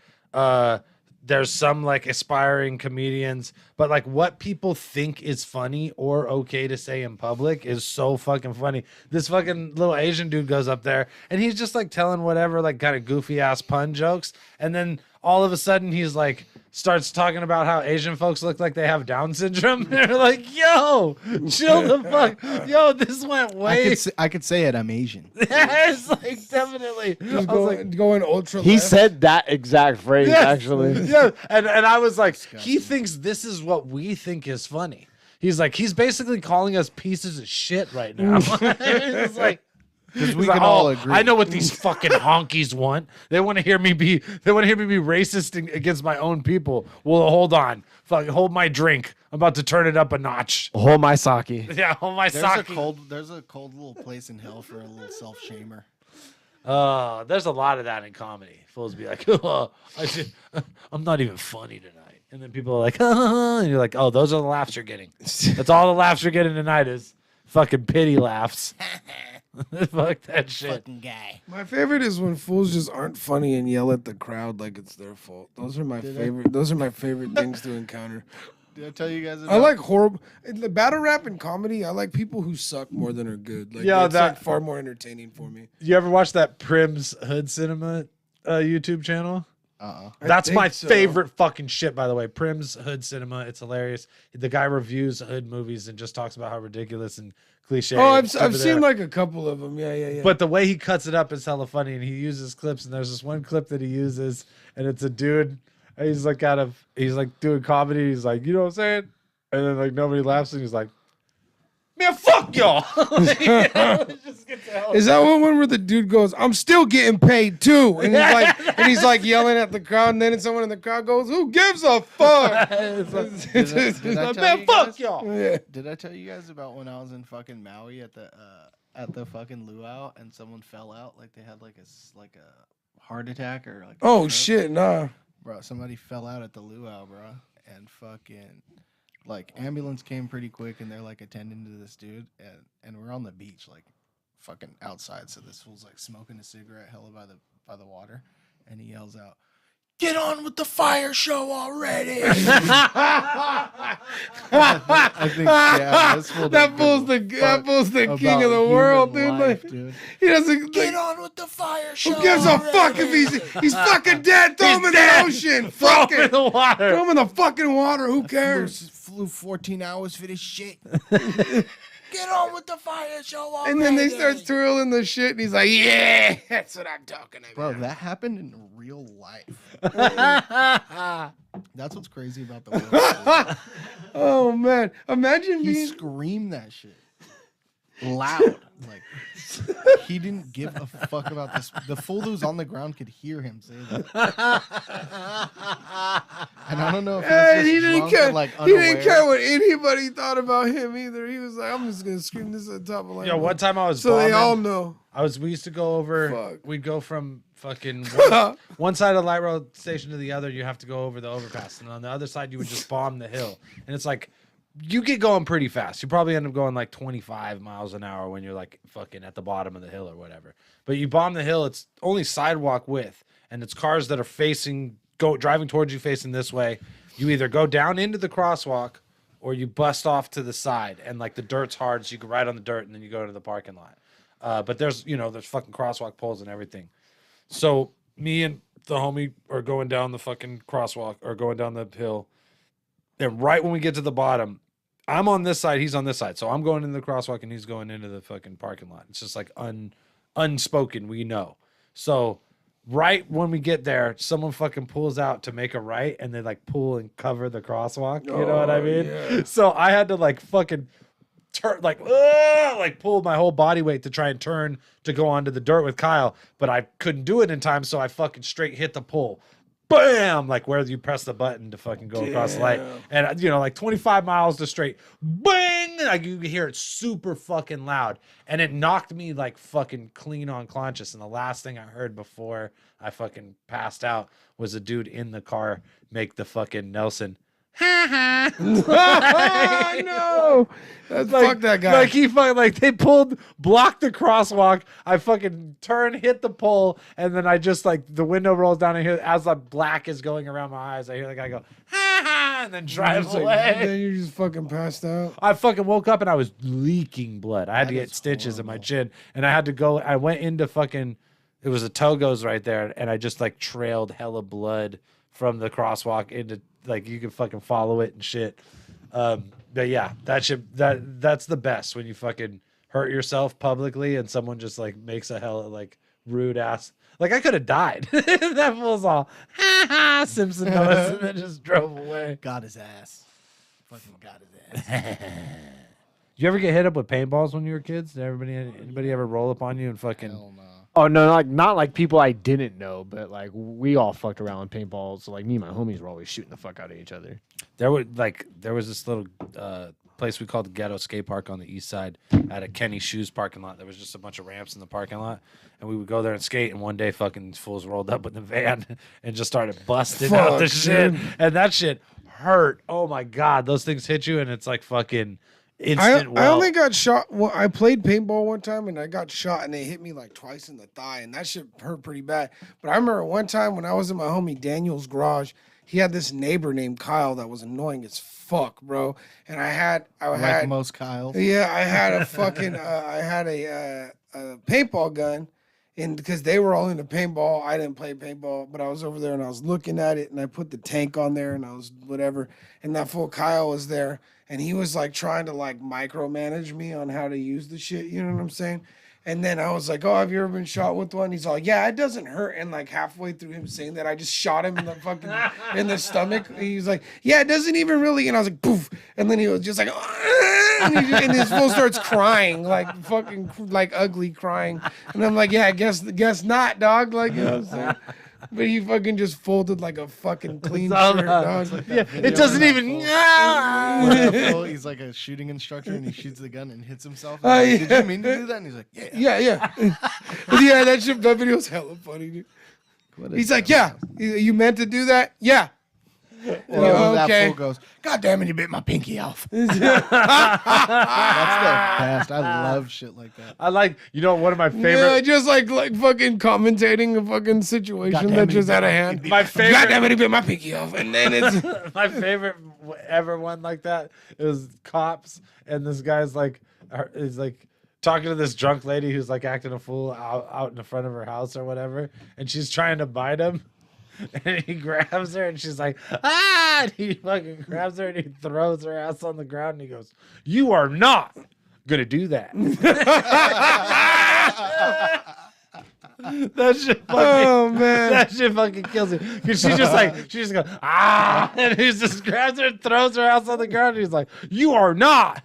[SPEAKER 2] There's some like aspiring comedians, but like what people think is funny or okay to say in public is so fucking funny. This fucking little Asian dude goes up there and he's just like telling whatever like kind of goofy ass pun jokes, and then all of a sudden he's like starts talking about how Asian folks look like they have Down syndrome. They're like, yo, chill the fuck. Yo, this went way.
[SPEAKER 1] I could say it. I'm Asian.
[SPEAKER 2] It's like definitely.
[SPEAKER 4] Just
[SPEAKER 2] I was like,
[SPEAKER 4] going ultra.
[SPEAKER 5] He
[SPEAKER 4] left.
[SPEAKER 5] said that exact phrase,
[SPEAKER 2] yes,
[SPEAKER 5] actually.
[SPEAKER 2] yeah. And I was like, he
[SPEAKER 1] Disgusting.
[SPEAKER 2] thinks this is what we think is funny. He's like, he's basically calling us pieces of shit right now. It's like,
[SPEAKER 1] Because we
[SPEAKER 2] he's like,
[SPEAKER 1] can all
[SPEAKER 2] "Oh,
[SPEAKER 1] agree.
[SPEAKER 2] I know what these fucking honkies want. They want to hear me be racist against my own people. Well, hold on. Fuck, hold my drink. I'm about to turn it up a notch.
[SPEAKER 5] Hold my sake.
[SPEAKER 2] Yeah, hold my
[SPEAKER 1] There's
[SPEAKER 2] sake.
[SPEAKER 1] there's a cold little place in hell for a little self shamer.
[SPEAKER 2] There's a lot of that in comedy. Fools be like, oh, I'm not even funny tonight. And then people are like, and you're like, oh, those are the laughs you're getting. That's all the laughs you're getting tonight is fucking pity laughs. Fuck that shit.
[SPEAKER 3] Fucking guy.
[SPEAKER 4] My favorite is when fools just aren't funny and yell at the crowd like it's their fault. Those are my favorite. Those are my favorite things to encounter.
[SPEAKER 1] Did I tell you guys?
[SPEAKER 4] I like horrible the battle rap and comedy. I like people who suck more than are good. Like,
[SPEAKER 2] Yeah,
[SPEAKER 4] it's
[SPEAKER 2] that-
[SPEAKER 4] like far more entertaining for me.
[SPEAKER 2] You ever watch that Prim's Hood Cinema YouTube channel?
[SPEAKER 1] Uh-uh.
[SPEAKER 2] That's
[SPEAKER 4] think
[SPEAKER 2] my
[SPEAKER 4] so.
[SPEAKER 2] favorite fucking shit, by the way. Prim's Hood Cinema. It's hilarious. The guy reviews hood movies and just talks about how ridiculous and cliche.
[SPEAKER 4] Oh,
[SPEAKER 2] over
[SPEAKER 4] I've
[SPEAKER 2] there.
[SPEAKER 4] seen like a couple of them. Yeah.
[SPEAKER 2] But the way he cuts it up is hella funny, and he uses clips. And there's this one clip that he uses, and it's a dude. And he's like doing comedy. He's like, you know what I'm saying? And then like nobody laughs, and he's like, man, fuck y'all.
[SPEAKER 4] Is that one where the dude goes, "I'm still getting paid too," and he's like yelling at the crowd, and then someone in the crowd goes, "Who gives a fuck?"
[SPEAKER 1] Did I tell
[SPEAKER 2] Man,
[SPEAKER 1] you
[SPEAKER 2] fuck
[SPEAKER 1] guys?
[SPEAKER 2] y'all.
[SPEAKER 4] Yeah.
[SPEAKER 1] Did I tell you guys about when I was in fucking Maui at the fucking luau and someone fell out like they had like a heart attack or like a
[SPEAKER 4] Oh
[SPEAKER 1] stroke?
[SPEAKER 4] shit, nah.
[SPEAKER 1] Bro, somebody fell out at the luau, bro, and fucking like ambulance came pretty quick and they're like attending to this dude and we're on the beach like fucking outside, so this fool's like smoking a cigarette hella by the water, and he yells out, "Get on with the fire show already!" I think this fool
[SPEAKER 4] That fool's the king of the world, dude.
[SPEAKER 1] life,
[SPEAKER 4] Like,
[SPEAKER 1] dude.
[SPEAKER 4] he doesn't
[SPEAKER 1] Get on with the fire show.
[SPEAKER 4] Who gives a fuck if he's fucking dead? Throw him in the ocean. Fuck
[SPEAKER 2] Throw him in
[SPEAKER 4] it.
[SPEAKER 2] the water.
[SPEAKER 4] Throw him in the fucking water. Who cares?
[SPEAKER 1] Flew 14 hours for this shit. Get on with the fire show already.
[SPEAKER 4] And then they start twirling the shit, and he's like, "Yeah, that's what I'm talking about."
[SPEAKER 1] Bro, that happened in real life. That's what's crazy about the world.
[SPEAKER 4] Oh man, imagine
[SPEAKER 1] He
[SPEAKER 4] being.
[SPEAKER 1] screamed that shit loud. Like he didn't give a fuck about this. The fool who was on the ground could hear him say that. And I don't know if he was
[SPEAKER 4] Hey,
[SPEAKER 1] just
[SPEAKER 4] he didn't
[SPEAKER 1] drunk
[SPEAKER 4] care.
[SPEAKER 1] or, like,
[SPEAKER 4] He didn't
[SPEAKER 1] unaware.
[SPEAKER 4] care what anybody thought about him either. He was like, "I'm just gonna scream this at the top of my."
[SPEAKER 2] Yo, one time I was
[SPEAKER 4] so they
[SPEAKER 2] bombing.
[SPEAKER 4] all know.
[SPEAKER 2] We used to go over.
[SPEAKER 4] Fuck.
[SPEAKER 2] We'd go from fucking one side of the light rail station to the other. You have to go over the overpass, and on the other side, you would just bomb the hill. And it's like, you get going pretty fast. You probably end up going like 25 miles an hour when you're like fucking at the bottom of the hill or whatever. But you bomb the hill. It's only sidewalk width, and it's cars that are driving towards you facing this way. You either go down into the crosswalk, or you bust off to the side, and like the dirt's hard, so you can ride on the dirt, and then you go to the parking lot. But there's fucking crosswalk poles and everything. So me and the homie are going down the fucking crosswalk or going down the hill. And right when we get to the bottom, I'm on this side, he's on this side. So I'm going into the crosswalk and he's going into the fucking parking lot. It's just like unspoken, we know. So right when we get there, someone fucking pulls out to make a right and they like pull and cover the crosswalk. You know what I mean?
[SPEAKER 4] Yeah.
[SPEAKER 2] So I had to like fucking turn, like pull my whole body weight to try and turn to go onto the dirt with Kyle, but I couldn't do it in time, so I fucking straight hit the pull. Bam! Like where you press the button to fucking go across the light. And like 25 miles to straight. Bang! Like you can hear it super fucking loud. And it knocked me like fucking clean unconscious. And the last thing I heard before I fucking passed out was a dude in the car make the fucking Nelson.
[SPEAKER 4] Oh, no. Fuck that guy.
[SPEAKER 2] Like he fucking they blocked the crosswalk. I fucking hit the pole, and then I just like the window rolls down and hear as the black is going around my eyes. I hear the guy go ha ha, and then drives
[SPEAKER 4] Like,
[SPEAKER 2] away.
[SPEAKER 4] then you just fucking passed out.
[SPEAKER 2] I fucking woke up and I was leaking blood. I had to
[SPEAKER 1] That
[SPEAKER 2] get
[SPEAKER 1] is
[SPEAKER 2] stitches in my
[SPEAKER 1] horrible.
[SPEAKER 2] chin, and I had to go. I went into fucking. It was a Togo's right there, and I just like trailed hella blood from the crosswalk into like you can fucking follow it and shit. But yeah, that's the best when you fucking hurt yourself publicly and someone just like makes a hella like rude ass. Like I could have died. That fool's all ha ha Simpson noise and then just drove away.
[SPEAKER 1] Got his ass. Fucking got his ass.
[SPEAKER 2] Did you ever get hit up with paintballs when you were kids? Did anybody ever roll up on you and fucking?
[SPEAKER 1] Hell no.
[SPEAKER 5] Oh no, like not like people I didn't know, but like we all fucked around with paintballs. So like me and my homies were always shooting the fuck out of each other.
[SPEAKER 2] There was this little place we called the Ghetto Skate Park on the east side at a Kenny Shoes parking lot. There was just a bunch of ramps in the parking lot, and we would go there and skate. And one day, fucking fools rolled up with the van and just started busting out the
[SPEAKER 4] Fuck,
[SPEAKER 2] shit,
[SPEAKER 4] dude.
[SPEAKER 2] and that shit hurt. Oh my god, those things hit you, and it's like fucking. instant.
[SPEAKER 4] I only got shot. Well, I played paintball one time and I got shot and they hit me like twice in the thigh and that shit hurt pretty bad. But I remember one time when I was in my homie Daniel's garage, he had this neighbor named Kyle that was annoying as fuck, bro. And I had
[SPEAKER 1] most Kyles.
[SPEAKER 4] yeah, I had a fucking I had a paintball gun. And because they were all into paintball, I didn't play paintball, but I was over there and I was looking at it and I put the tank on there and I was whatever. And that fool Kyle was there and he was like trying to like micromanage me on how to use the shit. You know what I'm saying? And then I was like, oh, have you ever been shot with one? He's like, yeah, it doesn't hurt. And like halfway through him saying that, I just shot him in the fucking, in the stomach. And he's like, yeah, it doesn't even really. And I was like, poof. And then he was just like, and his fool starts crying, like fucking, like ugly crying. And I'm like, yeah, I guess not, dog. Like, you know what I'm saying? But he fucking just folded like a fucking clean shirt, dog.
[SPEAKER 2] It doesn't even.
[SPEAKER 1] He's like a shooting instructor and he shoots the gun and hits himself.
[SPEAKER 4] Oh,
[SPEAKER 1] Like,
[SPEAKER 4] yeah.
[SPEAKER 1] Did you mean to do that? And he's like, yeah.
[SPEAKER 4] Yeah. Yeah, that video's hella funny, dude. He's like, yeah, you meant to do that? Yeah.
[SPEAKER 1] Or that
[SPEAKER 4] Okay.
[SPEAKER 1] fool goes, God damn it, you bit my pinky off. That's the best. I love shit like that.
[SPEAKER 2] I like, one of my
[SPEAKER 4] Yeah,
[SPEAKER 2] favorite.
[SPEAKER 4] just like fucking commentating a fucking situation
[SPEAKER 1] Goddamn
[SPEAKER 4] that
[SPEAKER 1] it,
[SPEAKER 4] just
[SPEAKER 1] he
[SPEAKER 4] out of
[SPEAKER 1] bit
[SPEAKER 4] hand.
[SPEAKER 2] My favorite.
[SPEAKER 4] God damn it, he bit my pinky off. And then it's
[SPEAKER 2] My favorite ever one like that is cops, and this guy's like, is like talking to this drunk lady who's like acting a fool out in the front of her house or whatever, and she's trying to bite him, and he grabs her, and she's like, ah! And he fucking grabs her, and he throws her ass on the ground, and he goes, "You are not gonna do that." That shit fucking,
[SPEAKER 4] oh man.
[SPEAKER 2] that shit fucking kills him. Cause she just goes, ah, and he just grabs her and throws her ass on the ground. And he's like, "You are not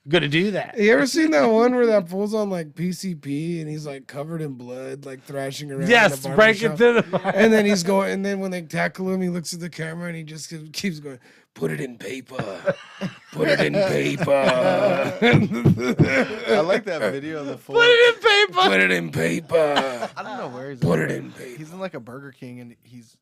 [SPEAKER 2] gonna do that."
[SPEAKER 4] You ever seen that one where that fool's on like PCP and he's like covered in blood, like thrashing around?
[SPEAKER 2] Yes,
[SPEAKER 4] in a
[SPEAKER 2] break it
[SPEAKER 4] barbershop?
[SPEAKER 2] to the.
[SPEAKER 4] And then he's going, and then when they tackle him, he looks at the camera and he just keeps going, put it in paper. Put it in paper.
[SPEAKER 1] I like that video of the fool.
[SPEAKER 2] Put it in paper.
[SPEAKER 4] Put it in paper.
[SPEAKER 1] I don't know where he's
[SPEAKER 4] Put
[SPEAKER 1] at.
[SPEAKER 4] it in paper.
[SPEAKER 1] He's in like a Burger King and he's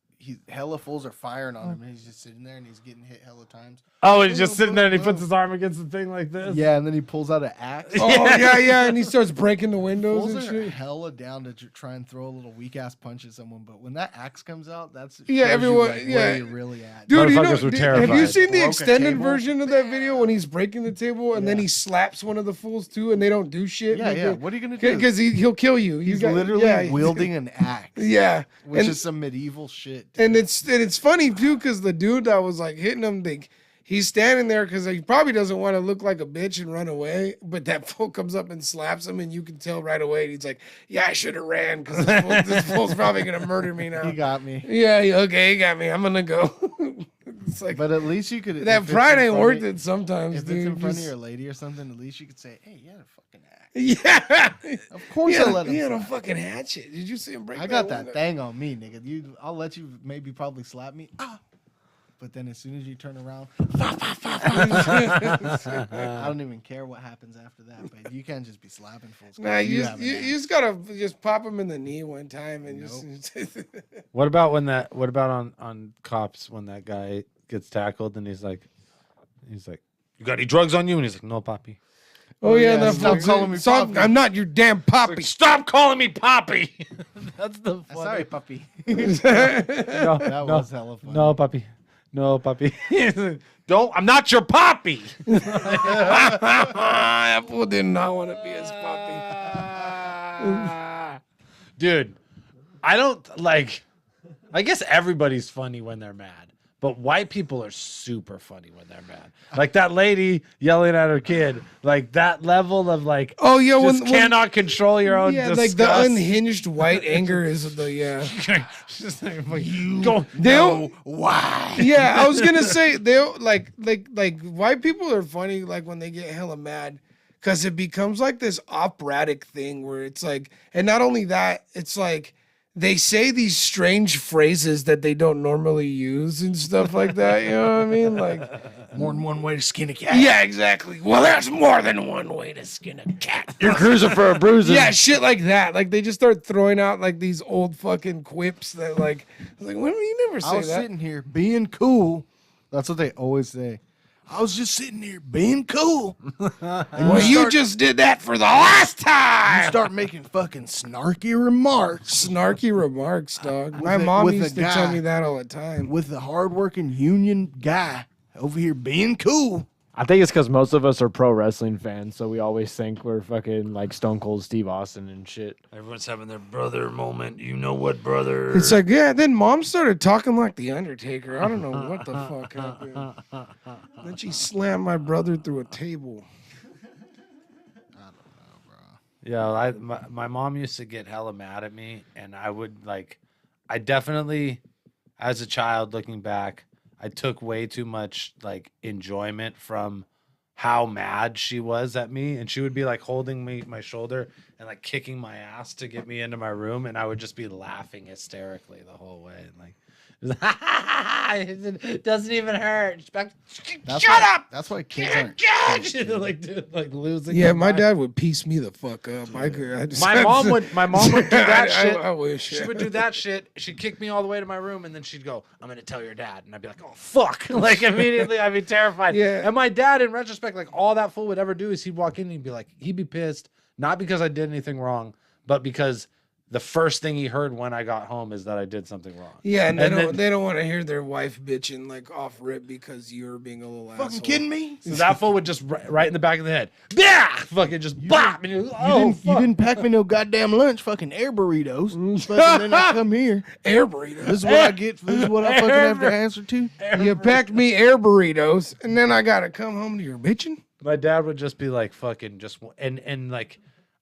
[SPEAKER 1] hella fools are firing on him and he's just sitting there and he's getting hit hella times.
[SPEAKER 2] Oh, and he's just sitting there and he puts his arm against the thing like this.
[SPEAKER 1] Yeah, and then he pulls out an axe.
[SPEAKER 4] Oh, yeah, and he starts breaking the windows
[SPEAKER 1] Fools
[SPEAKER 4] and
[SPEAKER 1] are
[SPEAKER 4] shit.
[SPEAKER 1] hella down to try and throw a little weak ass punch at someone, but when that axe comes out, that's
[SPEAKER 4] Yeah,
[SPEAKER 1] shows you,
[SPEAKER 4] everyone-
[SPEAKER 1] like,
[SPEAKER 4] yeah.
[SPEAKER 1] where you're really at.
[SPEAKER 4] Dude, you know,
[SPEAKER 2] Motherfuckers were
[SPEAKER 4] have you
[SPEAKER 2] terrified.
[SPEAKER 4] seen the
[SPEAKER 1] Broke a
[SPEAKER 4] extended
[SPEAKER 1] table.
[SPEAKER 4] version of that video when he's breaking the table and then he slaps one of the fools too and they don't do shit?
[SPEAKER 1] Yeah. What are you gonna do?
[SPEAKER 4] Because he'll kill you.
[SPEAKER 1] He's literally wielding an axe.
[SPEAKER 4] Yeah,
[SPEAKER 1] which
[SPEAKER 4] and,
[SPEAKER 1] is some medieval shit. Dude.
[SPEAKER 4] and it's funny too because the dude that was like hitting him, he's standing there because he probably doesn't want to look like a bitch and run away. But that fool comes up and slaps him, and you can tell right away. He's like, "Yeah, I should have ran because this fool's probably gonna murder me now."
[SPEAKER 1] He got me.
[SPEAKER 4] Yeah, okay, he got me. I'm gonna go. It's like
[SPEAKER 1] But at least you could.
[SPEAKER 4] that
[SPEAKER 1] if it's
[SPEAKER 4] pride
[SPEAKER 1] in
[SPEAKER 4] ain't
[SPEAKER 1] front
[SPEAKER 4] worth
[SPEAKER 1] of-
[SPEAKER 4] it sometimes,
[SPEAKER 1] If
[SPEAKER 4] dude.
[SPEAKER 1] it's in front of
[SPEAKER 4] Just-
[SPEAKER 1] your lady or something, at least you could say, "Hey, you had a fucking axe."
[SPEAKER 4] Yeah.
[SPEAKER 1] Of course,
[SPEAKER 4] He
[SPEAKER 1] I
[SPEAKER 4] had,
[SPEAKER 1] let him.
[SPEAKER 4] he had a
[SPEAKER 1] slap.
[SPEAKER 4] fucking hatchet. Did you see him break
[SPEAKER 1] I got
[SPEAKER 4] window?
[SPEAKER 1] that thing on me, nigga. I'll let you maybe probably slap me. Ah. But then as soon as you turn around, I don't even care what happens after that. But you can't just be slapping fools.
[SPEAKER 4] Nah, you
[SPEAKER 1] have an
[SPEAKER 4] you
[SPEAKER 1] axe.
[SPEAKER 4] just gotta just pop him in the knee one time and just.
[SPEAKER 2] What about on cops when that guy gets tackled and he's like, "You got any drugs on you?" And he's like, "No, papi."
[SPEAKER 4] Oh yeah,
[SPEAKER 1] yeah,
[SPEAKER 4] that
[SPEAKER 1] stop
[SPEAKER 4] fool-
[SPEAKER 1] calling me
[SPEAKER 4] stop-
[SPEAKER 1] Poppy.
[SPEAKER 4] I'm not your damn poppy.
[SPEAKER 2] Stop calling me Poppy. That's the funny.
[SPEAKER 1] Sorry, puppy.
[SPEAKER 2] No,
[SPEAKER 1] That
[SPEAKER 2] no,
[SPEAKER 1] was hella funny.
[SPEAKER 2] no, Poppy. No, Poppy. Don't. I'm not your Poppy.
[SPEAKER 4] That fool did not want to be his poppy.
[SPEAKER 2] Dude, I don't like. I guess everybody's funny when they're mad. But white people are super funny when they're mad. Like that lady yelling at her kid. Like that level of like,
[SPEAKER 4] Oh yeah,
[SPEAKER 2] just
[SPEAKER 4] when
[SPEAKER 2] cannot control your own
[SPEAKER 4] yeah,
[SPEAKER 2] disgust.
[SPEAKER 4] like the unhinged white anger is the yeah.
[SPEAKER 2] Just like, go.
[SPEAKER 4] They'll
[SPEAKER 1] Why?
[SPEAKER 4] yeah, I was gonna say they'll like white people are funny like when they get hella mad because it becomes like this operatic thing where it's like, and not only that, it's like they say these strange phrases that they don't normally use and stuff like that. You know what I mean? Like,
[SPEAKER 1] More than one way to skin a cat.
[SPEAKER 4] yeah, exactly. Well, there's more than one way to skin a cat.
[SPEAKER 5] You're cruising for a bruising.
[SPEAKER 4] Yeah, shit like that. Like they just start throwing out like these old fucking quips that like when you never
[SPEAKER 1] I
[SPEAKER 4] say
[SPEAKER 1] was
[SPEAKER 4] that.
[SPEAKER 1] sitting here being cool. That's what they always say. I was just sitting here being cool.
[SPEAKER 4] Well, you just did that for the last
[SPEAKER 1] You
[SPEAKER 4] time.
[SPEAKER 1] start making fucking snarky remarks
[SPEAKER 4] Snarky remarks, dog.
[SPEAKER 1] With
[SPEAKER 4] My
[SPEAKER 1] a-
[SPEAKER 4] mom
[SPEAKER 1] with a
[SPEAKER 4] used to tell
[SPEAKER 1] guy.
[SPEAKER 4] me that all the time.
[SPEAKER 1] with the hardworking union guy over here being cool.
[SPEAKER 5] I think it's because most of us are pro wrestling fans, so we always think we're fucking like Stone Cold Steve Austin and shit.
[SPEAKER 2] Everyone's having their brother moment. You know what, brother?
[SPEAKER 4] It's like, yeah, then mom started talking like the Undertaker. I don't know what the fuck happened. Then she slammed my brother through a table.
[SPEAKER 2] Yeah, my mom used to get hella mad at me, and I would like, I definitely, as a child looking back, I took way too much like enjoyment from how mad she was at me, and she would be like holding my shoulder and like kicking my ass to get me into my room, and I would just be laughing hysterically the whole way, and like, it doesn't even hurt. Shut up!
[SPEAKER 1] That's why kids aren't.
[SPEAKER 2] like, dude, like losing.
[SPEAKER 4] Yeah,
[SPEAKER 2] her
[SPEAKER 4] my
[SPEAKER 2] mind.
[SPEAKER 4] dad would piece me the fuck up. I just
[SPEAKER 2] My mom would do that shit.
[SPEAKER 4] I wish.
[SPEAKER 2] She would do that shit. She'd kick me all the way to my room, and then she'd go, "I'm gonna tell your dad," and I'd be like, "Oh fuck!" Like immediately, I'd be terrified.
[SPEAKER 4] Yeah.
[SPEAKER 2] And my dad, in retrospect, like all that fool would ever do is he'd walk in and he'd be like, he'd be pissed, not because I did anything wrong, but because the first thing he heard when I got home is that I did something wrong.
[SPEAKER 4] Yeah, and
[SPEAKER 2] then-
[SPEAKER 4] they don't want to hear their wife bitching like off rip because you're being a little asshole.
[SPEAKER 1] Fucking kidding me?
[SPEAKER 2] So that fool would just right in the back of the head, bah! Fucking just bop. And you're like, oh,
[SPEAKER 1] You
[SPEAKER 2] fuck.
[SPEAKER 1] didn't pack me no goddamn lunch, fucking air burritos. Fucking then I come here.
[SPEAKER 4] Air burritos.
[SPEAKER 1] This is what I get. This is what I fucking have to answer to.
[SPEAKER 4] You packed me air burritos, and then I gotta come home to your bitching.
[SPEAKER 2] My dad would just be like fucking just and like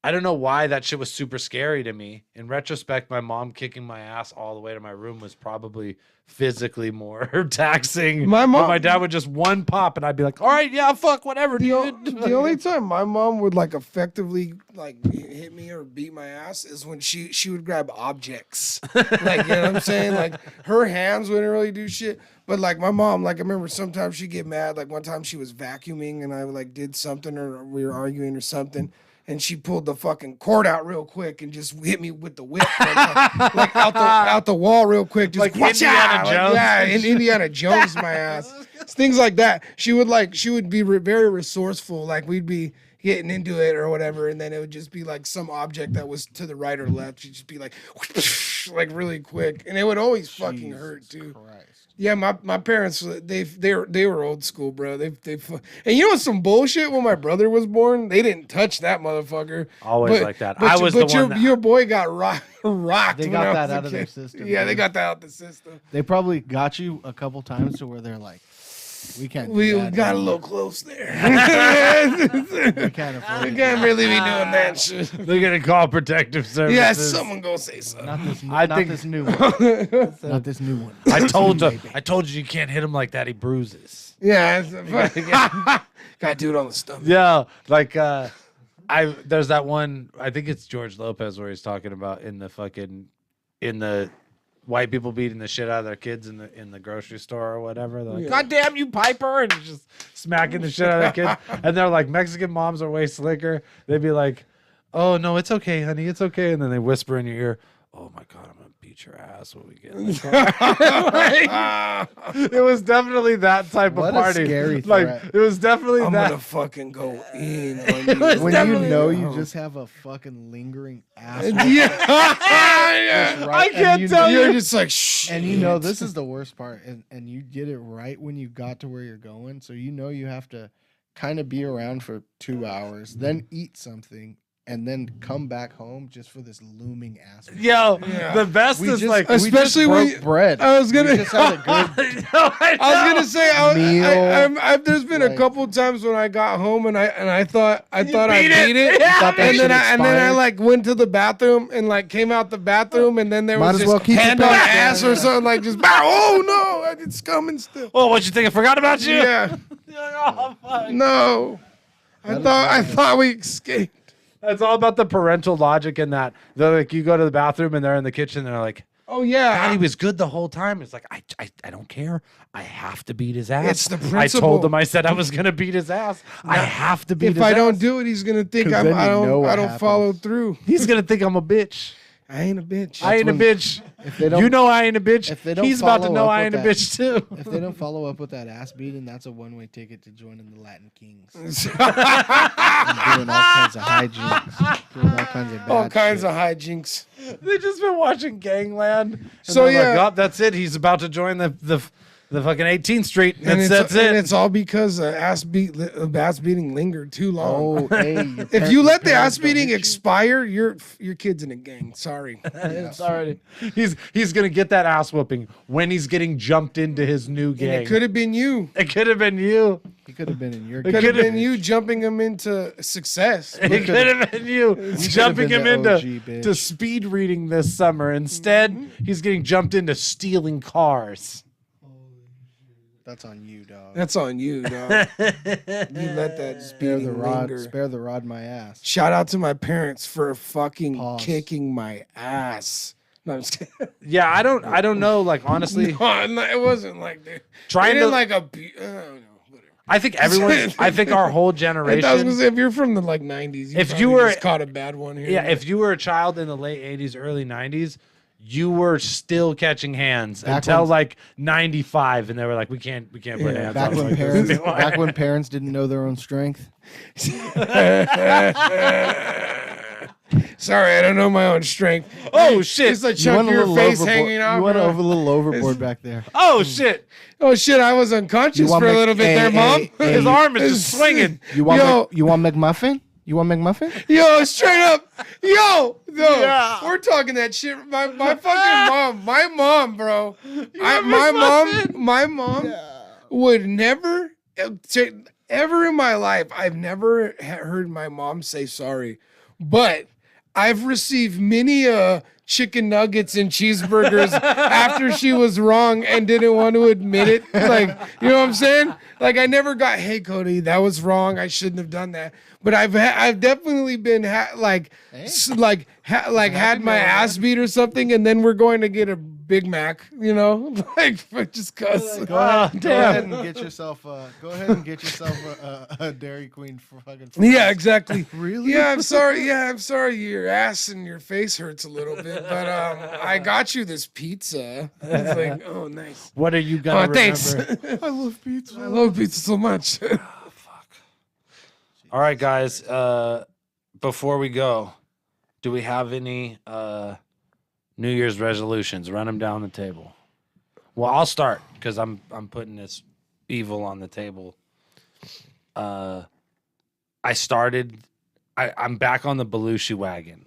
[SPEAKER 2] I don't know why that shit was super scary to me. In retrospect, my mom kicking my ass all the way to my room was probably physically more taxing.
[SPEAKER 4] My
[SPEAKER 2] But
[SPEAKER 4] mom-
[SPEAKER 2] my dad would just one pop, and I'd be like, "All right, yeah, fuck, whatever, dude."
[SPEAKER 4] The only time my mom would like effectively like hit me or beat my ass is when she would grab objects. Like, you know what I'm saying? Like her hands wouldn't really do shit. But like my mom, like I remember sometimes she'd get mad. Like one time she was vacuuming and I like did something or we were arguing or something. And she pulled the fucking cord out real quick and just hit me with the whip, like out the wall real quick. Just
[SPEAKER 2] Like
[SPEAKER 4] watch
[SPEAKER 2] Indiana
[SPEAKER 4] out. Like,
[SPEAKER 2] Jones.
[SPEAKER 4] yeah, in Indiana Jones, my ass. Things like that. She would be very resourceful. Like we'd be getting into it or whatever, and then it would just be like some object that was to the right or left. She'd just be like, like really quick, and it would always fucking hurt too.
[SPEAKER 1] Christ.
[SPEAKER 4] Yeah, my parents they were old school, bro. And you know what's some bullshit? When my brother was born, they didn't touch that motherfucker.
[SPEAKER 2] Always like that.
[SPEAKER 4] But
[SPEAKER 2] I was the one that-
[SPEAKER 4] your boy got rocked.
[SPEAKER 1] They
[SPEAKER 4] when
[SPEAKER 1] got
[SPEAKER 4] I
[SPEAKER 1] that
[SPEAKER 4] was a
[SPEAKER 1] out of their
[SPEAKER 4] kid.
[SPEAKER 1] system,
[SPEAKER 4] Yeah, they
[SPEAKER 1] dude.
[SPEAKER 4] got that out the system.
[SPEAKER 1] They probably got you a couple times to where they're like, we can't. Do
[SPEAKER 4] We
[SPEAKER 1] that
[SPEAKER 4] got a
[SPEAKER 1] anymore.
[SPEAKER 4] little close there.
[SPEAKER 1] We can't afford
[SPEAKER 4] We
[SPEAKER 1] it.
[SPEAKER 4] can't really be doing that shit.
[SPEAKER 2] They're gonna call protective services.
[SPEAKER 4] Yeah, someone go say something.
[SPEAKER 1] Not this.
[SPEAKER 2] I
[SPEAKER 1] Not
[SPEAKER 2] think-
[SPEAKER 1] this new one. Not this new one.
[SPEAKER 2] I told you can't hit him like that. He bruises.
[SPEAKER 4] Yeah, gotta do it on the stomach.
[SPEAKER 2] Yeah, like there's that one. I think it's George Lopez where he's talking about in the white people beating the shit out of their kids in the grocery store or whatever. They're like,
[SPEAKER 4] Yeah.
[SPEAKER 2] "God damn you, Piper!" and he's just smacking the shit out of their kids. And they're like, Mexican moms are way slicker. They'd be like, "Oh no, it's okay, honey, it's okay," and then they whisper in your ear, "Oh my god, I'm gonna beat your ass when we get in the car." It was definitely that type
[SPEAKER 1] What
[SPEAKER 2] of
[SPEAKER 1] a
[SPEAKER 2] party.
[SPEAKER 1] scary
[SPEAKER 2] like
[SPEAKER 1] threat.
[SPEAKER 2] it was definitely
[SPEAKER 4] I'm
[SPEAKER 2] that.
[SPEAKER 4] gonna fucking go in on you.
[SPEAKER 2] was
[SPEAKER 1] When you
[SPEAKER 2] definitely-
[SPEAKER 1] know you just have a fucking lingering ass.
[SPEAKER 4] Yeah.
[SPEAKER 2] I can't tell
[SPEAKER 4] You're
[SPEAKER 2] you.
[SPEAKER 4] just like shh.
[SPEAKER 1] And you know this is the worst part, and you get it right when you got to where you're going, so you know you have to kind of be around for 2 hours, then eat something, and then come back home just for this looming ass.
[SPEAKER 2] Yo,
[SPEAKER 4] Yeah.
[SPEAKER 2] the best
[SPEAKER 1] We
[SPEAKER 2] is
[SPEAKER 1] just,
[SPEAKER 2] like,
[SPEAKER 1] we just
[SPEAKER 4] especially when
[SPEAKER 1] broke
[SPEAKER 4] you-
[SPEAKER 1] bread.
[SPEAKER 4] I was gonna-
[SPEAKER 1] We just had a good.
[SPEAKER 4] I was gonna say,
[SPEAKER 1] Meal,
[SPEAKER 4] there's been a
[SPEAKER 1] like-
[SPEAKER 4] couple times when I got home and I thought I beat
[SPEAKER 2] it.
[SPEAKER 4] it,
[SPEAKER 2] Yeah.
[SPEAKER 1] Thought that
[SPEAKER 4] and
[SPEAKER 1] shit
[SPEAKER 4] then I
[SPEAKER 1] expired.
[SPEAKER 4] like went to the bathroom and like came out the bathroom and then there
[SPEAKER 1] Might
[SPEAKER 4] was
[SPEAKER 1] as
[SPEAKER 4] just
[SPEAKER 1] well keep
[SPEAKER 4] hand
[SPEAKER 1] your
[SPEAKER 4] on
[SPEAKER 1] pants
[SPEAKER 4] ass
[SPEAKER 1] down,
[SPEAKER 4] or
[SPEAKER 1] yeah.
[SPEAKER 4] something like just oh no, it's coming still.
[SPEAKER 2] oh, what you think? I forgot about you?
[SPEAKER 4] Yeah,
[SPEAKER 2] You're like, oh, fuck.
[SPEAKER 4] no, I thought we escaped.
[SPEAKER 2] It's all about the parental logic in that. They're like, you go to the bathroom and they're in the kitchen. And they're like,
[SPEAKER 4] Oh yeah,
[SPEAKER 2] God, he was good the whole time. It's like, I don't care. I have to beat his ass.
[SPEAKER 4] It's the
[SPEAKER 2] I
[SPEAKER 4] principle.
[SPEAKER 2] told him I said I was going to beat his ass. I have to beat
[SPEAKER 4] if
[SPEAKER 2] his
[SPEAKER 4] I
[SPEAKER 2] ass.
[SPEAKER 4] don't do it, he's gonna think
[SPEAKER 1] 'Cause
[SPEAKER 4] I
[SPEAKER 1] then you know
[SPEAKER 4] don't
[SPEAKER 1] what
[SPEAKER 4] I don't follow
[SPEAKER 1] happens.
[SPEAKER 4] through.
[SPEAKER 2] He's going to think I'm a bitch.
[SPEAKER 4] I ain't a bitch.
[SPEAKER 2] I ain't a bitch.
[SPEAKER 1] If they don't,
[SPEAKER 2] You know I ain't a bitch.
[SPEAKER 1] if they don't
[SPEAKER 2] He's about to
[SPEAKER 1] follow
[SPEAKER 2] know
[SPEAKER 1] up
[SPEAKER 2] I
[SPEAKER 1] with
[SPEAKER 2] ain't a
[SPEAKER 1] that-
[SPEAKER 2] bitch too.
[SPEAKER 1] if they don't follow up with that ass beating, that's a one-way ticket to joining the Latin Kings. And doing all kinds of hijinks, doing all kinds of bad
[SPEAKER 4] All kinds
[SPEAKER 1] shit.
[SPEAKER 4] of hijinks.
[SPEAKER 2] They just been watching Gangland. And
[SPEAKER 4] So,
[SPEAKER 2] they're like,
[SPEAKER 4] yeah.
[SPEAKER 2] oh, that's it. He's about to join the fucking 18th Street.
[SPEAKER 4] And
[SPEAKER 2] That's
[SPEAKER 4] and
[SPEAKER 2] it.
[SPEAKER 4] it's all because ass beating lingered too long.
[SPEAKER 1] Oh, hey! your
[SPEAKER 4] If you
[SPEAKER 1] your
[SPEAKER 4] let the
[SPEAKER 1] parents
[SPEAKER 4] ass
[SPEAKER 1] don't
[SPEAKER 4] beating
[SPEAKER 1] hit you?
[SPEAKER 4] expire, your kid's in a gang. Sorry.
[SPEAKER 2] It's already. He's gonna get that ass whooping when he's getting jumped into his new
[SPEAKER 4] And
[SPEAKER 2] gang.
[SPEAKER 4] it could have been you.
[SPEAKER 2] It could have been you.
[SPEAKER 1] he could have been in your.
[SPEAKER 2] It
[SPEAKER 4] Could have
[SPEAKER 2] could've-
[SPEAKER 4] been you jumping him into success.
[SPEAKER 2] It could have been you jumping
[SPEAKER 1] been
[SPEAKER 2] him
[SPEAKER 1] the
[SPEAKER 2] into
[SPEAKER 1] OG bitch.
[SPEAKER 2] to speed reading this summer. Instead, he's getting jumped into stealing cars.
[SPEAKER 1] That's on you, dog.
[SPEAKER 4] That's on you, dog. You let that
[SPEAKER 1] Spare the
[SPEAKER 4] beating
[SPEAKER 1] rod.
[SPEAKER 4] linger.
[SPEAKER 1] Spare the rod, my ass.
[SPEAKER 4] Shout out to my parents for fucking
[SPEAKER 1] Pause.
[SPEAKER 4] kicking my ass. No, I'm just kidding.
[SPEAKER 2] Yeah, I don't know. Like honestly,
[SPEAKER 4] No, it wasn't like that.
[SPEAKER 2] trying
[SPEAKER 4] They didn't
[SPEAKER 2] to.
[SPEAKER 4] like a. I don't know. Whatever.
[SPEAKER 2] I think everyone. I think our whole
[SPEAKER 4] I was gonna
[SPEAKER 2] generation.
[SPEAKER 4] say, if you're from the like 90s,
[SPEAKER 2] If
[SPEAKER 4] probably
[SPEAKER 2] you were-
[SPEAKER 4] just caught a bad one here.
[SPEAKER 2] Yeah, if you were a child in the late 80s, early 90s, you were still catching hands
[SPEAKER 1] Back
[SPEAKER 2] until
[SPEAKER 1] when-
[SPEAKER 2] like 95, and they were like, we can't put
[SPEAKER 4] Yeah,
[SPEAKER 2] hands
[SPEAKER 1] Back
[SPEAKER 2] on
[SPEAKER 1] when
[SPEAKER 2] like
[SPEAKER 1] parents,
[SPEAKER 2] this.
[SPEAKER 1] back when parents didn't know their own strength.
[SPEAKER 4] Sorry, I don't know my own strength.
[SPEAKER 2] Oh shit!
[SPEAKER 4] It's a chunk of your face hanging out.
[SPEAKER 1] You went
[SPEAKER 4] bro.
[SPEAKER 1] over a little overboard back there.
[SPEAKER 2] Oh shit!
[SPEAKER 4] Oh shit, I was unconscious
[SPEAKER 1] You
[SPEAKER 4] for
[SPEAKER 1] want
[SPEAKER 4] a
[SPEAKER 1] Mc-
[SPEAKER 4] little bit
[SPEAKER 1] hey,
[SPEAKER 4] there, mom.
[SPEAKER 1] hey, hey,
[SPEAKER 2] His arm is just swinging.
[SPEAKER 1] You want
[SPEAKER 4] Yo.
[SPEAKER 1] you want McMuffin? You want McMuffin?
[SPEAKER 4] Yo, straight up. Yo, no.
[SPEAKER 2] Yeah.
[SPEAKER 4] We're talking that shit. My fucking mom, bro. My mom would never, ever in my life, I've never heard my mom say sorry. But I've received many chicken nuggets and cheeseburgers after she was wrong and didn't want to admit it. Like, you know what I'm saying? Like, I never got, hey, Cody, that was wrong. I shouldn't have done that. But I've definitely been had my ass beat or something, and then we're going to get a Big Mac, you know, like just cause.
[SPEAKER 1] Go ahead
[SPEAKER 2] damn.
[SPEAKER 1] and get yourself. Go ahead and get yourself a Dairy Queen for fucking.
[SPEAKER 4] Yeah, exactly.
[SPEAKER 1] Really?
[SPEAKER 4] Yeah, I'm sorry. Yeah, I'm sorry. Your ass and your face hurts a little bit, but I got you this pizza. It's like, oh, nice.
[SPEAKER 2] What are you gonna
[SPEAKER 4] Oh, thanks.
[SPEAKER 2] remember?
[SPEAKER 1] I love pizza.
[SPEAKER 4] I love pizza so much.
[SPEAKER 2] All right, guys. Before we go, do we have any New Year's resolutions? Run them down the table. Well, I'll start because I'm putting this evil on the table. I'm back on the Belushi wagon.